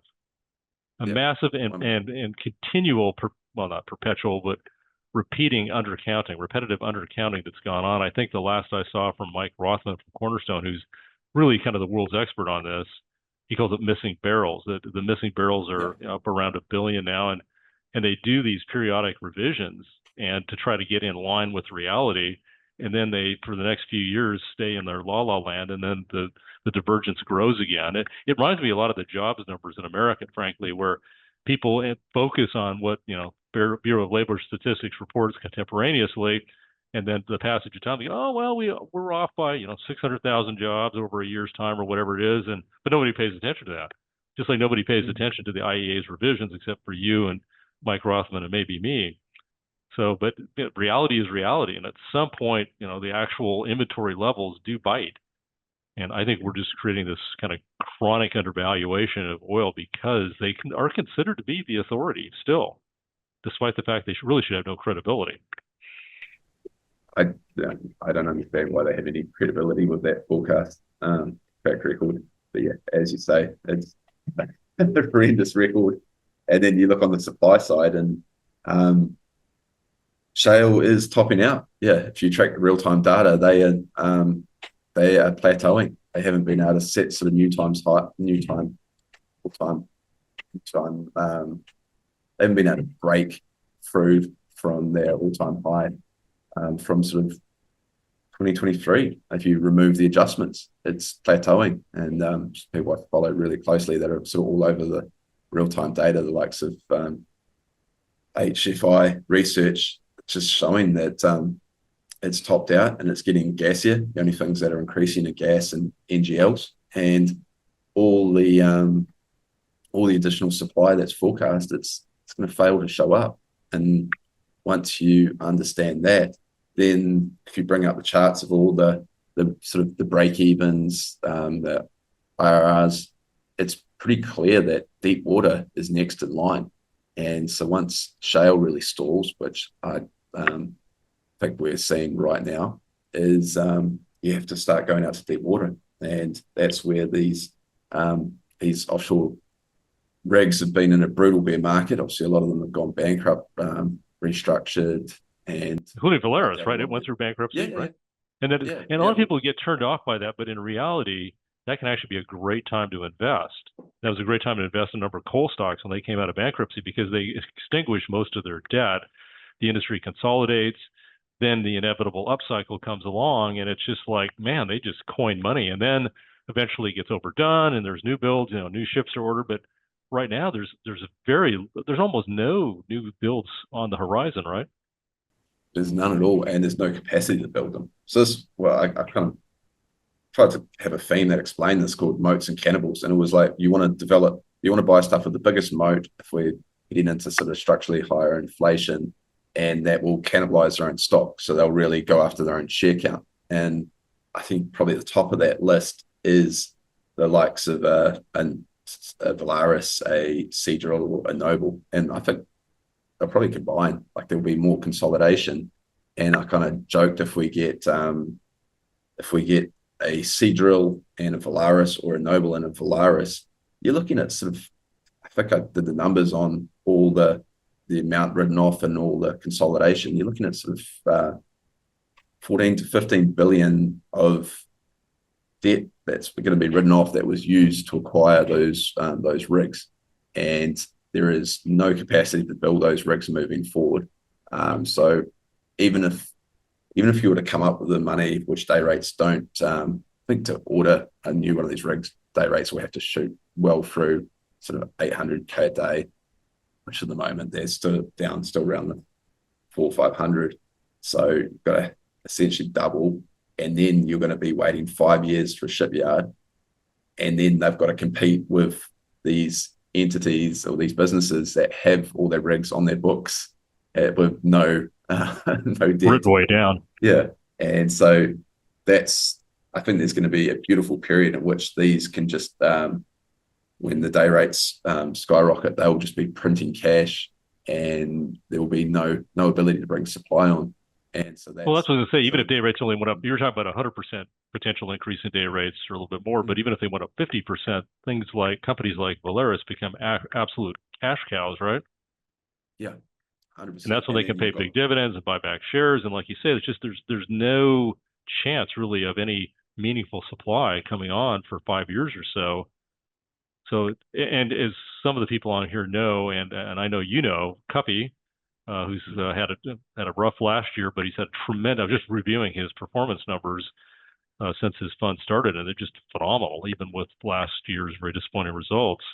Massive and continual, well, not perpetual, but repeating undercounting, repetitive undercounting that's gone on. I think the last I saw from Mike Rothman from Cornerstone, who's really kind of the world's expert on this, he calls it missing barrels. The missing barrels are up around 1 billion now, and they do these periodic revisions and to try to get in line with reality. And then they, for the next few years, stay in their la land, and then the divergence grows again. It reminds me a lot of the jobs numbers in America, frankly, where people focus on what Bureau of Labor Statistics reports contemporaneously, and then the passage of time, they go, oh well, we're off by 600,000 jobs over a year's time or whatever it is, but nobody pays attention to that. Just like nobody pays attention to the IEA's revisions except for you and Mike Rothman and maybe me. So, but reality is reality, and at some point, the actual inventory levels do bite. And I think we're just creating this kind of chronic undervaluation of oil because they are considered to be the authority still, despite the fact they really should have no credibility. I don't understand why they have any credibility with that forecast track record. But yeah, as you say, it's a horrendous record. And then you look on the supply side, and shale is topping out. Yeah, if you track the real-time data, they are plateauing. They haven't been able to set sort of new time. They haven't been able to break through from their all-time high from sort of 2023. If you remove the adjustments, it's plateauing. And people I follow really closely that are sort of all over the real-time data, the likes of HFI research, just showing that it's topped out and it's getting gassier. The only things that are increasing are gas and NGLs, and all the additional supply that's forecast, it's going to fail to show up. And once you understand that, then if you bring up the charts of all the sort of the break evens, the IRRs, it's pretty clear that deep water is next in line. And so once shale really stalls, which I think we're seeing right now, is you have to start going out to deep water, and that's where these offshore rigs have been in a brutal bear market. Obviously, a lot of them have gone bankrupt, restructured, and including Valaris, right? It went through bankruptcy, right? And then, a lot of people get turned off by that, but in reality, that can actually be a great time to invest. That was a great time to invest in a number of coal stocks when they came out of bankruptcy because they extinguished most of their debt. The industry consolidates, then the inevitable upcycle comes along, and it's just like, man, they just coin money, and then eventually it gets overdone, and there's new builds, new ships are ordered. But right now, there's almost no new builds on the horizon, right? There's none at all, and there's no capacity to build them. So this, I kind of tried to have a theme that explained this called moats and cannibals, and it was like you want to buy stuff with the biggest moat. If we're heading into sort of structurally higher inflation, and that will cannibalize their own stock. So they'll really go after their own share count. And I think probably the top of that list is the likes of a Valaris, a Seadrill, a Noble, and I think they'll probably combine. Like there'll be more consolidation. And I kind of joked if we get a Seadrill and a Valaris, or a Noble and a Valaris, you're looking at sort of, I think I did the numbers on all the amount written off and all the consolidation. You're looking at sort of 14 to 15 billion of debt that's going to be written off that was used to acquire those rigs, and there is no capacity to build those rigs moving forward. So even if you were to come up with the money, which day rates don't, I think to order a new one of these rigs, day rates will have to shoot well through sort of 800K a day, which at the moment they're still around the 400-500. So you've got to essentially double, and then you're going to be waiting 5 years for a shipyard, and then they've got to compete with these entities or these businesses that have all their rigs on their books with no debt. Written way down. Yeah, and so I think there's going to be a beautiful period in which these can just when the day rates skyrocket, they'll just be printing cash, and there will be no ability to bring supply on. And so that's what I was going to say. Even if day rates only went up, you're talking about 100% potential increase in day rates, or a little bit more. But even if they went up 50%, things like companies like Valaris become absolute cash cows, right? Yeah, 100%. And that's when they can pay big dividends and buy back shares. And like you say, it's just there's no chance really of any meaningful supply coming on for 5 years or so. So, and as some of the people on here know, and I know you know, Cuppy, who's had a rough last year, but he's had tremendous. I'm just reviewing his performance numbers since his fund started, and they're just phenomenal, even with last year's very disappointing results.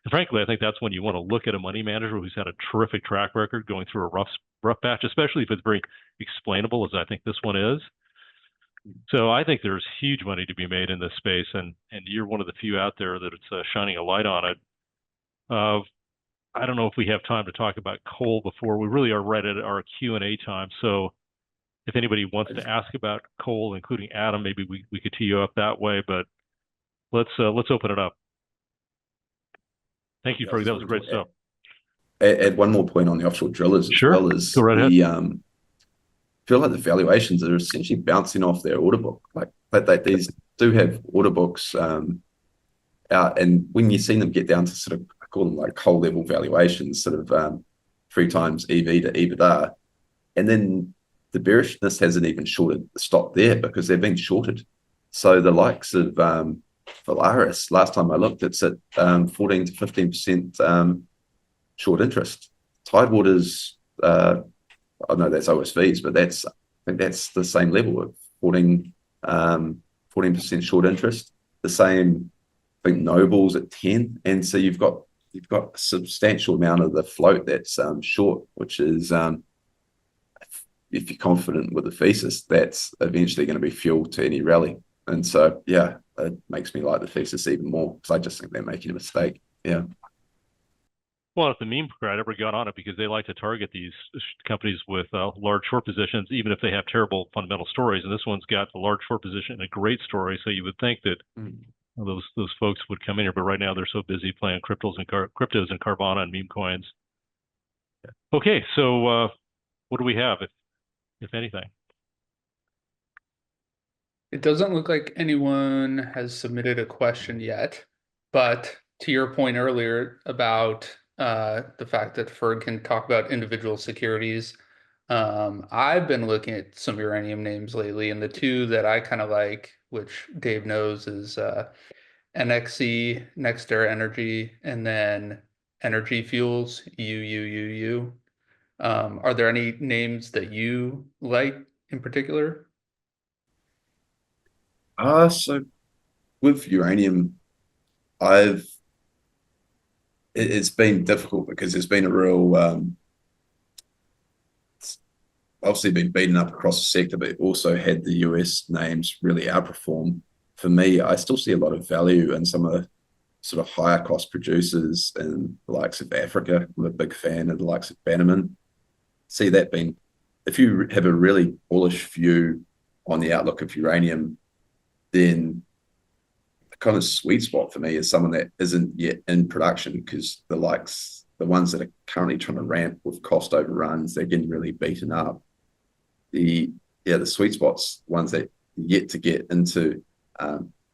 And frankly, I think that's when you want to look at a money manager who's had a terrific track record going through a rough patch, especially if it's very explainable, as I think this one is. So I think there's huge money to be made in this space, and you're one of the few out there that it's shining a light on it. I don't know if we have time to talk about coal before we really are right at our Q&A time. So if anybody wants to ask about coal, including Adam, maybe we could tee you up that way, but let's open it up. Thank you, Ferg. That was great stuff. Add one more point on the offshore drillers as well as go right ahead. Feel like the valuations are essentially bouncing off their order book. Like these do have order books out, and when you see them get down to sort of, I call them like coal level valuations, sort of 3 times EV to EBITDA, and then the bearishness hasn't even stopped there because they've been shorted. So the likes of Valaris, last time I looked, it's at 14 to 15% short interest. Tidewater's I know that's OSVs, but I think that's the same level of 14% short interest. The same, I think Noble's at 10, and so you've got a substantial amount of the float that's short, which is if you're confident with the thesis, that's eventually going to be fuel to any rally. And so yeah, it makes me like the thesis even more because I just think they're making a mistake. Yeah. Well, if the meme crowd ever got on it, because they like to target these companies with large short positions, even if they have terrible fundamental stories. And this one's got a large short position and a great story. So you would think that those folks would come in here, but right now they're so busy playing cryptos and Carvana and meme coins. Okay, so what do we have, if anything? It doesn't look like anyone has submitted a question yet, but to your point earlier about the fact that Ferg can talk about individual securities, I've been looking at some uranium names lately, and the two that I kind of like, which Dave knows, is NXC, NextEra Energy, and then Energy Fuels, UUUU. Are there any names that you like in particular? So with uranium, it's been difficult because there's been a real obviously been beaten up across the sector, but also had the US names really outperform. For me, I still see a lot of value in some of sort of higher cost producers in the likes of Africa. I'm a big fan of the likes of Bannerman. See that being, if you have a really bullish view on the outlook of uranium, then the kind of sweet spot for me is someone that isn't yet in production, because the ones that are currently trying to ramp with cost overruns, they're getting really beaten up. The sweet spots, ones that yet to get into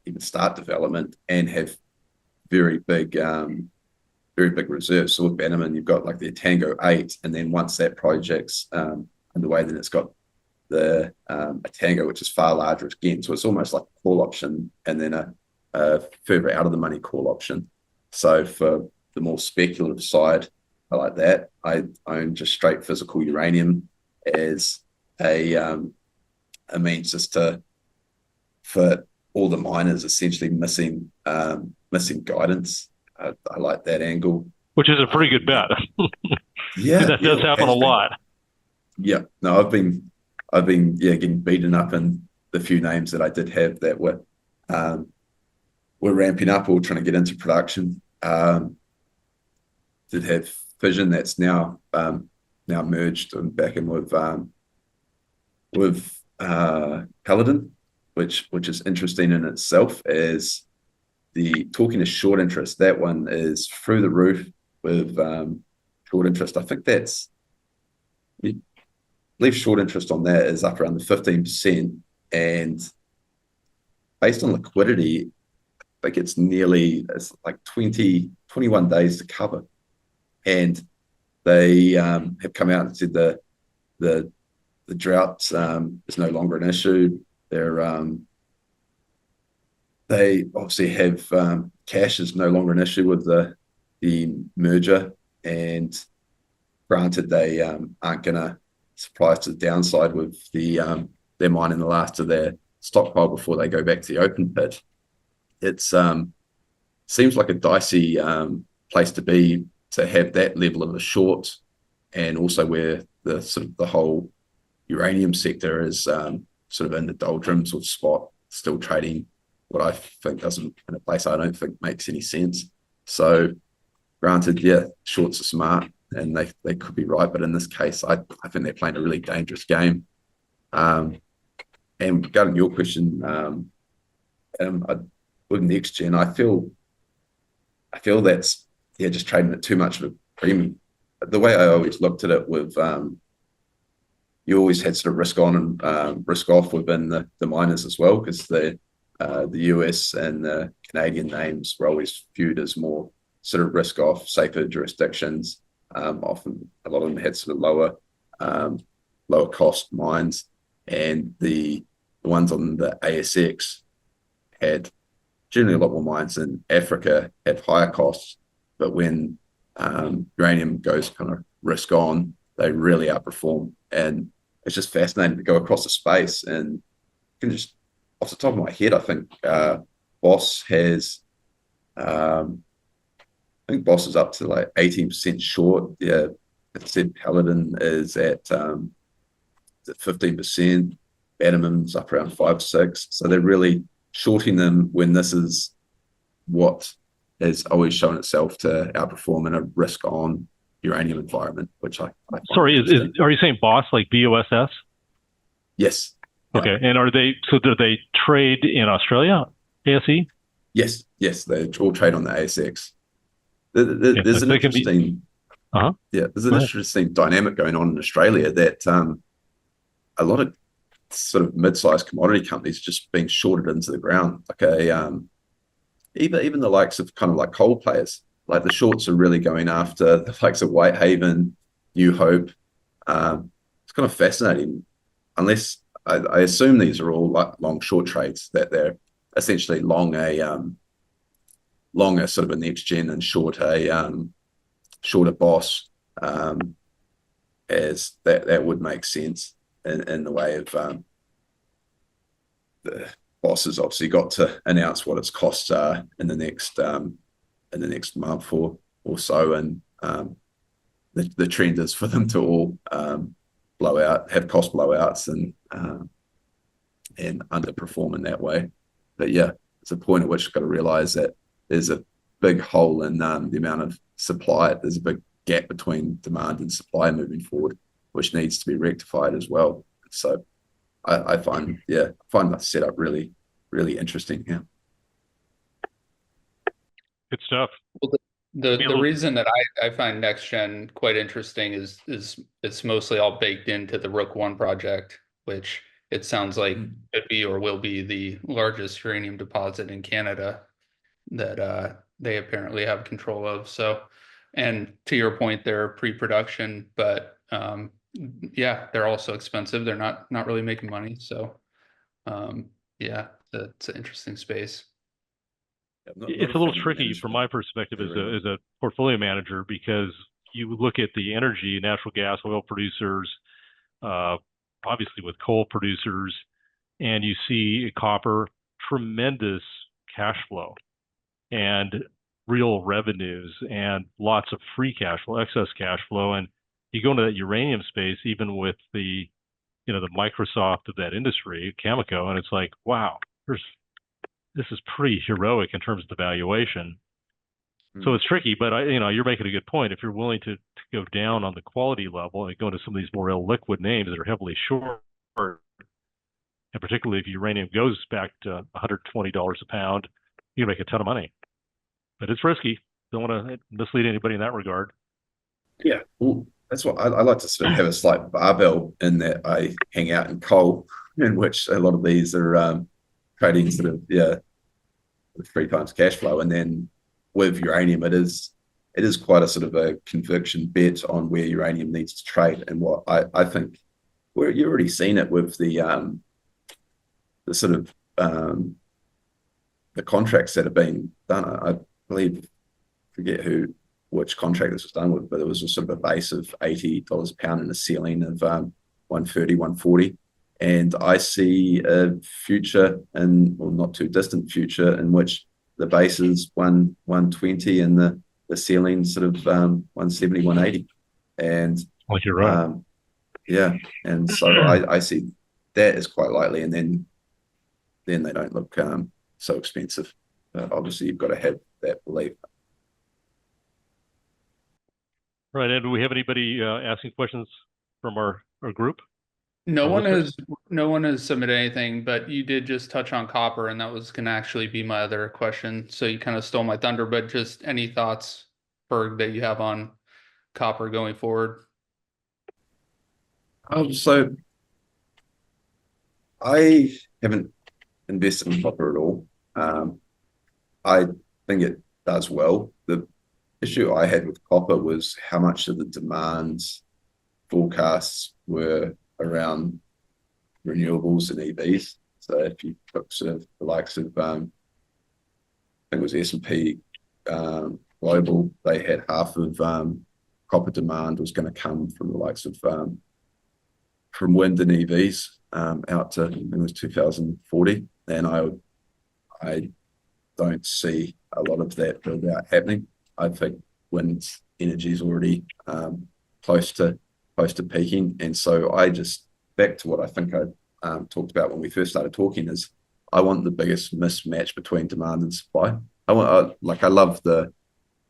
even start development and have very big reserves. So with Bannerman, you've got like the Tango 8, and then once that project's underway, then it's got the a Tango, which is far larger again. So it's almost like a call option, and then a further out of the money call option. So for the more speculative side, I like that. I own just straight physical uranium as a means just for all the miners essentially missing guidance. I like that angle, which is a pretty good bet. Yeah, that does happen a lot. Yeah, no, I've been getting beaten up in the few names that I did have that were ramping up or trying to get into production. Did have Fission that's now merged and back in with Paladin, which is interesting in itself. As the talking to short interest, that one is through the roof with short interest. I think leave short interest on that is up around the 15%, and based on liquidity, I think it's like 21 days to cover. And they have come out and said the drought is no longer an issue. They obviously have cash is no longer an issue with the merger, and granted they aren't going to surprise to the downside with their mining the last of their stockpile before they go back to the open pit. It seems like a dicey place to be, to have that level of a short, and also where the sort of the whole uranium sector is sort of in the doldrums with spot still trading what I think doesn't, in a place I don't think makes any sense. So granted, yeah, shorts are smart and they could be right, but in this case, I think they're playing a really dangerous game. And regarding your question, with next gen, I feel that's just trading at too much of a premium. The way I always looked at it with you always had sort of risk on and risk off within the miners as well, because the US and the Canadian names were always viewed as more sort of risk off, safer jurisdictions. Often a lot of them had sort of lower cost mines, and the ones on the ASX had generally a lot more mines in Africa at higher costs. But when uranium goes kind of risk on, they really outperform. And it's just fascinating to go across the space. And you can just, off the top of my head, I think Boss has, I think Boss is up to like 18% short. Yeah, I said Paladin is at 15%. Bannerman's up around 5-6. So they're really shorting them when this is what has always shown itself to outperform in a risk-on uranium environment, which I Sorry, are you saying Boss, like BOSS? Yes. Okay, yeah. And do they trade in Australia, ASE? Yes, they all trade on the ASX. There's an interesting, there's an interesting dynamic going on in Australia that a lot of sort of mid-sized commodity companies just being shorted into the ground, like even the likes of kind of like coal players, like the shorts are really going after the likes of Whitehaven, New Hope. It's kind of fascinating, unless I assume these are all like long short trades, that they're essentially long a sort of a next gen and short a Boss, as that would make sense in the way of the Boss has obviously got to announce what its costs are in the next month or so, and the trend is for them to all have cost blowouts and underperform in that way. But yeah, it's a point at which you've got to realize that there's a big hole in the amount of supply. There's a big gap between demand and supply moving forward, which needs to be rectified as well. So I find the setup really, really interesting. Yeah. Good stuff. Well, the reason that I find next gen quite interesting is it's mostly all baked into the Rook One project, which it sounds like could be or will be the largest uranium deposit in Canada that they apparently have control of. So, and to your point, they're pre-production, but yeah, they're also expensive. They're not really making money. So yeah, it's an interesting space. It's a little tricky from my perspective as a portfolio manager, because you look at the energy, natural gas, oil producers, obviously with coal producers, and you see copper, tremendous cash flow and real revenues and lots of free cash flow, excess cash flow. And you go into that uranium space, even with the Microsoft of that industry, Cameco, and it's like, wow, this is pretty heroic in terms of the valuation. So it's tricky, but you're making a good point. If you're willing to go down on the quality level and go into some of these more illiquid names that are heavily short, and particularly if uranium goes back to $120 a pound, you make a ton of money. But it's risky. Don't want to mislead anybody in that regard. Yeah, well, that's what I like to sort of have a slight barbell in that I hang out in coal, in which a lot of these are trading sort of with 3 times cash flow, and then with uranium, it is quite a sort of a conviction bet on where uranium needs to trade, and what I think you've already seen it with the sort of the contracts that are being done. I believe, forget which contract this was done with, but it was a sort of a base of $80 a pound and a ceiling of 130, 140. And I see a future, not too distant future, in which the base is 120 and the ceiling sort of 170, 180. And like you're right. Yeah. And so I see that as quite likely, and then they don't look so expensive. Obviously, you've got to have that belief. Right. And do we have anybody asking questions from our group? No one has submitted anything, but you did just touch on copper, and that was going to actually be my other question. So you kind of stole my thunder, but just any thoughts, Ferg, that you have on copper going forward? So I haven't invested in copper at all. I think it does well. The issue I had with copper was how much of the demand forecasts were around renewables and EVs. So if you took sort of the likes of, I think it was S&P Global, they had half of copper demand was going to come from the likes of from wind and EVs out to, I think it was 2040. And I don't see a lot of that build out happening. I think wind energy is already close to peaking, and so I just, back to what I think I talked about when we first started talking, is I want the biggest mismatch between demand and supply. I love the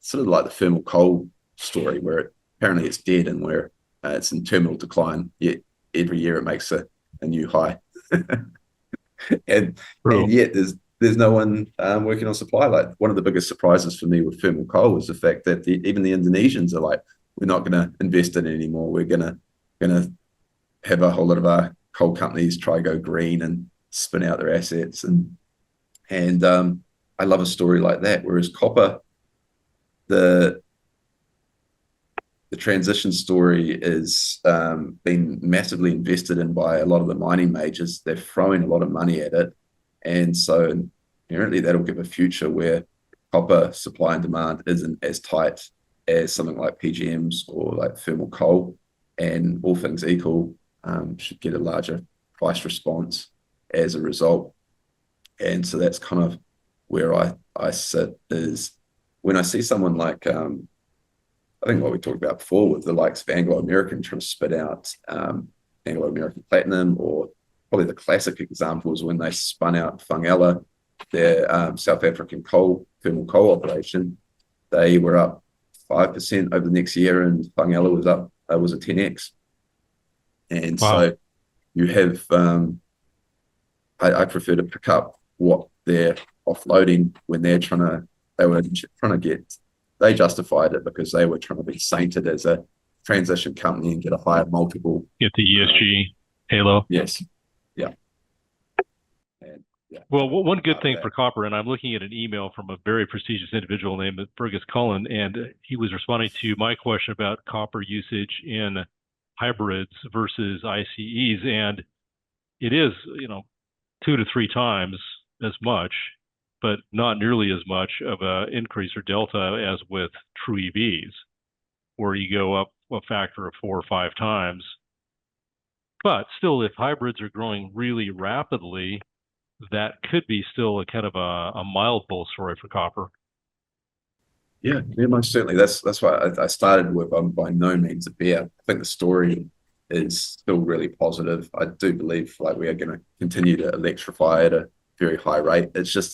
sort of like the thermal coal story, where apparently it's dead and where it's in terminal decline, yet every year it makes a new high. and yet there's no one working on supply. Like, one of the biggest surprises for me with thermal coal was the fact that even the Indonesians are like, we're not going to invest in it anymore. We're going to have a whole lot of our coal companies try go green and spin out their assets. And I love a story like that. Whereas copper, the transition story is been massively invested in by a lot of the mining majors. They're throwing a lot of money at it. And so inherently that'll give a future where copper supply and demand isn't as tight as something like PGMs or like thermal coal, and all things equal, should get a larger price response as a result. And so that's kind of where I sit, is when I see someone like, I think what we talked about before with the likes of Anglo American trying to spit out Anglo American Platinum, or probably the classic example is when they spun out Fungella, their South African coal thermal coal operation, they were up 5% over the next year, and Whangela was up, was a 10x. And Wow. so you have, I prefer to pick up what they're offloading when they justified it because they were trying to be sainted as a transition company and get a higher multiple. Get the ESG halo. Yes. Yeah. And, yeah. Well, one good thing that. for copper, and I'm looking at an email from a very prestigious individual named Fergus Cullen, and he was responding to my question about copper usage in hybrids versus ICEs, and it is, 2 to 3 times as much, but not nearly as much of an increase or delta as with true EVs, where you go up a factor of 4 or 5 times. But still, if hybrids are growing really rapidly, that could be still a kind of a mild bull story for copper. Yeah, most certainly. That's why I started with I'm by no means a bear. I think the story is still really positive. I do believe like we are going to continue to electrify at a very high rate. It's just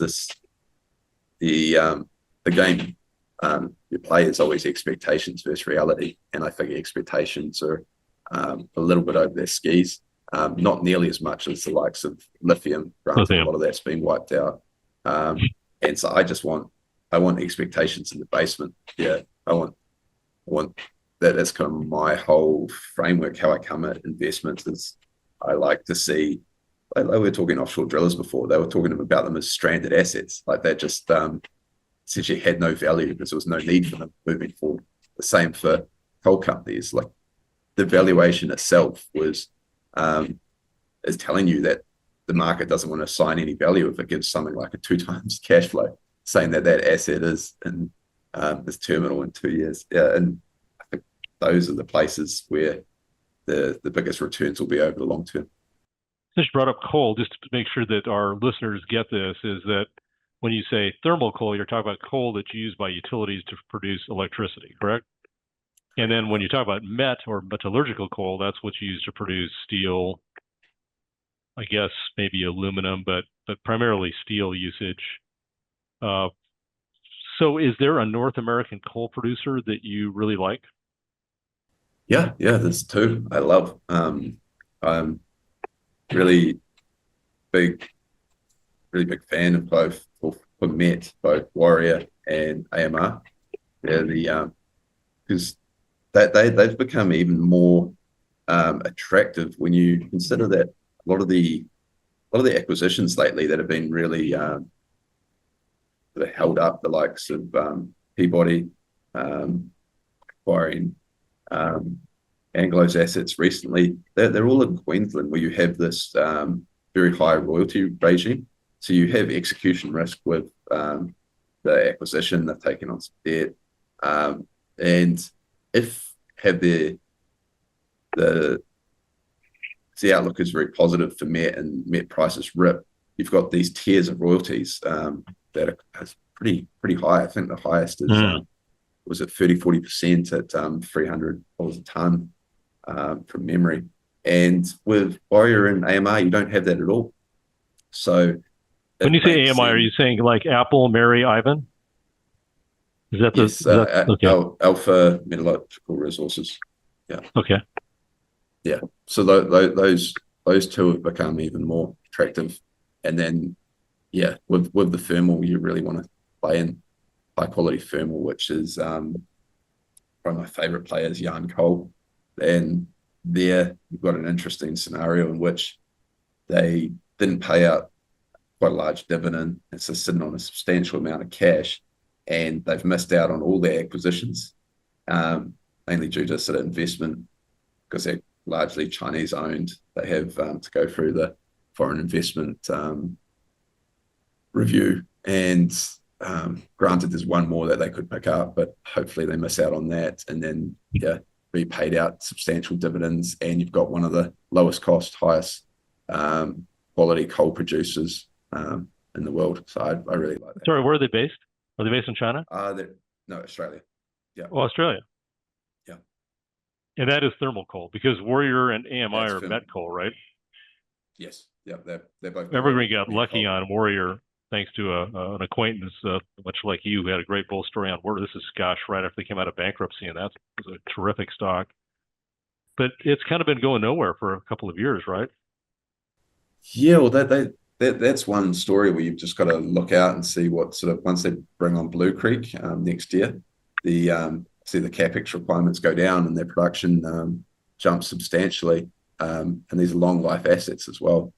the game you play is always expectations versus reality, and I think expectations are a little bit over their skis. Not nearly as much as the likes of lithium. Granted, a lot of that's been wiped out, and so I want expectations in the basement. Yeah, I want that. That's kind of my whole framework. How I come at investments is I like to see. Like we were talking offshore drillers before. They were talking about them as stranded assets. Like they just essentially had no value because there was no need for them moving forward. The same for coal companies. Like the valuation itself is telling you that the market doesn't want to assign any value if it gives something like a 2 times cash flow, saying that asset is terminal in 2 years. Yeah, and I think those are the places where the biggest returns will be over the long term. Since you brought up coal, just to make sure that our listeners get this, is that when you say thermal coal, you're talking about coal that's used by utilities to produce electricity, correct? And then when you talk about met or metallurgical coal, that's what's used to produce steel, I guess maybe aluminum, but primarily steel usage. So is there a North American coal producer that you really like? Yeah, there's 2 I love. I'm really big fan of both for Met, both Warrior and AMR. They're because they've become even more attractive when you consider that a lot of the acquisitions lately that have been really that have held up the likes of Peabody acquiring Anglo's assets recently. They're all in Queensland, where you have this very high royalty regime. So you have execution risk with the acquisition. They've taken on some debt, and if have the outlook is very positive for Met, and Met prices rip. You've got these tiers of royalties that are pretty high. I think the highest is was at 30-40% at $300 a ton from memory. And with Warrior and AMR, you don't have that at all. So when you say AMI, are you saying like Apple, Mary, Ivan? Is that yes, okay. Alpha Metallurgical Resources. Yeah. Okay. Yeah. So those 2 have become even more attractive. And then, yeah, with the thermal, you really want to play in high quality thermal, which is one of my favorite players, Yarn Coal. And there you've got an interesting scenario in which they didn't pay out quite a large dividend. It's just sitting on a substantial amount of cash, and they've missed out on all their acquisitions, mainly due to sort of investment, because they're largely Chinese owned. They have to go through the foreign investment review, and granted there's one more that they could pick up, but hopefully they miss out on that, and then be paid out substantial dividends, and you've got one of the lowest cost, highest quality coal producers in the world. So I really like that. Sorry, where are they based? Are they based in China? No, Australia. Yeah. Oh, Australia. Yeah. And that is thermal coal, because Warrior and AMI are met coal, right? Yes. Yeah. They're both. Everybody got lucky on Warrior, thanks to an acquaintance, much like you, who had a great bull story on where this is, gosh, right after they came out of bankruptcy, and that was a terrific stock. But it's kind of been going nowhere for a couple of years, right? Yeah, well, that's one story where you've just got to look out and see what sort of once they bring on Blue Creek next year, see the capex requirements go down and their production jumps substantially, and these are long life assets as well,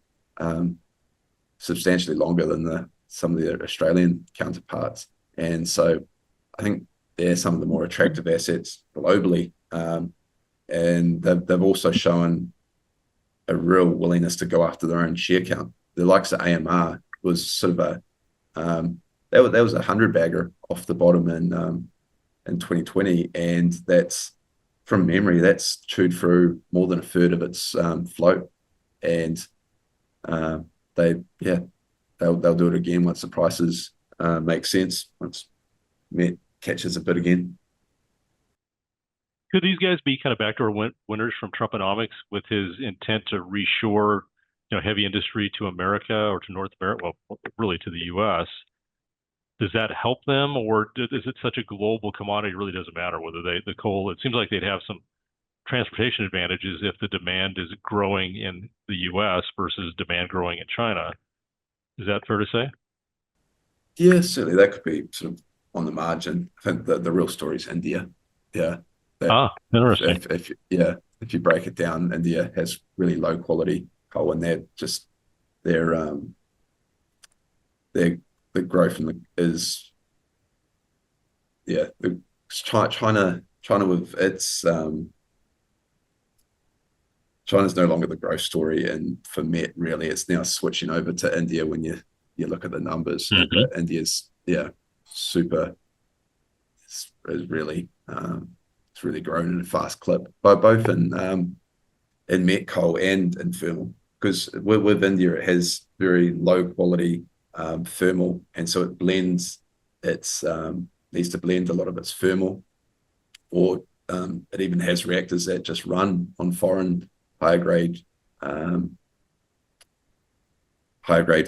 substantially longer than some of the Australian counterparts, and so I think they're some of the more attractive assets globally, and they've also shown a real willingness to go after their own share count. The likes of AMR was sort of that was a 100-bagger off the bottom in 2020, and that's from memory that's chewed through more than a third of its float, and they'll do it again once the prices make sense, once Met catches a bit again. Could these guys be kind of backdoor winners from Trumponomics with his intent to reshore, heavy industry to America or to North America? Well, really to the U.S. Does that help them, or is it such a global commodity? It really doesn't matter whether the coal. It seems like they'd have some transportation advantages if the demand is growing in the U.S. versus demand growing in China. Is that fair to say? Yeah, certainly that could be sort of on the margin. I think the real story is India. Yeah. Interesting. If you break it down, India has really low quality coal, and their the growth is China with its China's no longer the growth story, and for Met really it's now switching over to India when you look at the numbers. Mm-hmm. India's super is really it's really grown at a fast clip, both in met coal and in thermal. Because with India, it has very low quality thermal, and so it blends. It's needs to blend a lot of its thermal, or it even has reactors that just run on foreign higher grade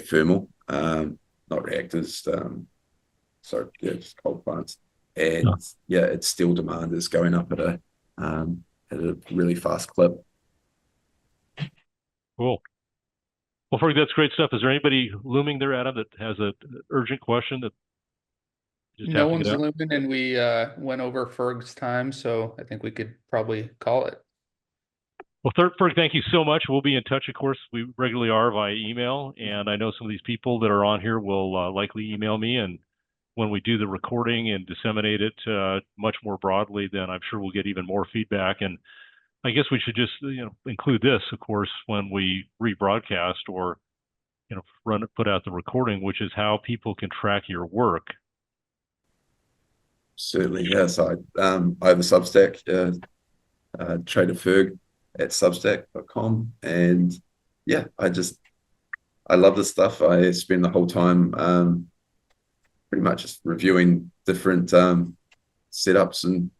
thermal, not reactors. Just coal plants. And its steel demand is going up at a really fast clip. Cool. Well, Ferg, that's great stuff. Is there anybody looming there, Adam, that has an urgent question that just No have to one's get out? looming, and we went over Ferg's time, so I think we could probably call it. Well, Ferg, thank you so much. We'll be in touch, of course. We regularly are via email, and I know some of these people that are on here will likely email me, and when we do the recording and disseminate it much more broadly, then I'm sure we'll get even more feedback. And I guess we should just include this, of course, when we rebroadcast or put out the recording, which is how people can track your work. Certainly, yes. I have a Substack, Trader Ferg at substack.com, and I love this stuff. I spend the whole time pretty much just reviewing different setups and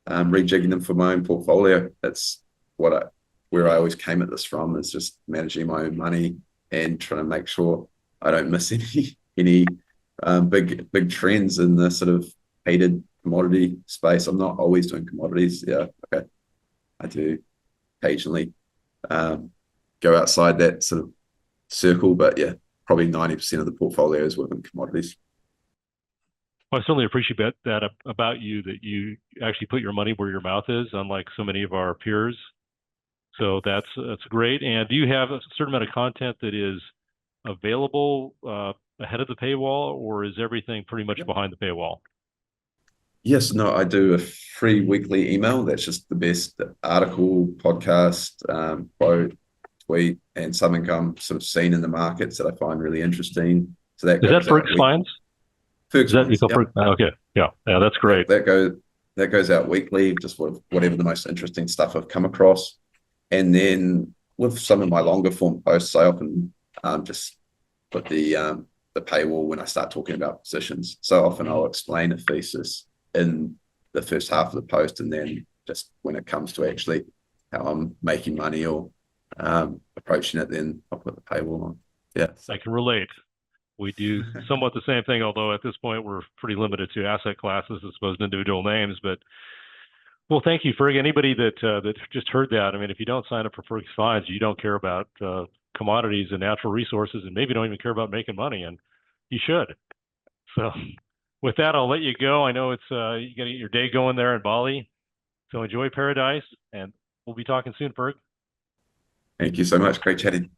rejigging them for my own portfolio. That's where I always came at this from, is just managing my own money and trying to make sure I don't miss any big trends in the sort of hated commodity space. I'm not always doing commodities. Yeah, okay. I do occasionally go outside that sort of circle, but yeah, probably 90% of the portfolio is within commodities. Well, I certainly appreciate that about you, that you actually put your money where your mouth is, unlike so many of our peers. So that's great. And do you have a certain amount of content that is available ahead of the paywall, or is everything pretty much behind the paywall? Yes, no, I do a free weekly email. That's just the best article, podcast, quote, tweet, and something I'm sort of seen in the markets that I find really interesting. So that is that Ferg's Finds? Ferg's Finds, Okay, yeah, that's great. That goes out weekly, just whatever the most interesting stuff I've come across. And then with some of my longer form posts, I often just put the paywall when I start talking about positions. So often I'll explain a thesis in the first half of the post, and then just when it comes to actually how I'm making money or approaching it, then I'll put the paywall on. Yeah, I can relate. We do somewhat the same thing, although at this point we're pretty limited to asset classes as opposed to individual names. But well, thank you, Ferg. Anybody that just heard that, I mean, if you don't sign up for Ferg's Finds, you don't care about commodities and natural resources, and maybe don't even care about making money, and you should. So with that, I'll let you go. I know it's you got to get your day going there in Bali. So enjoy paradise, and we'll be talking soon, Ferg. Thank you so much. Great chatting.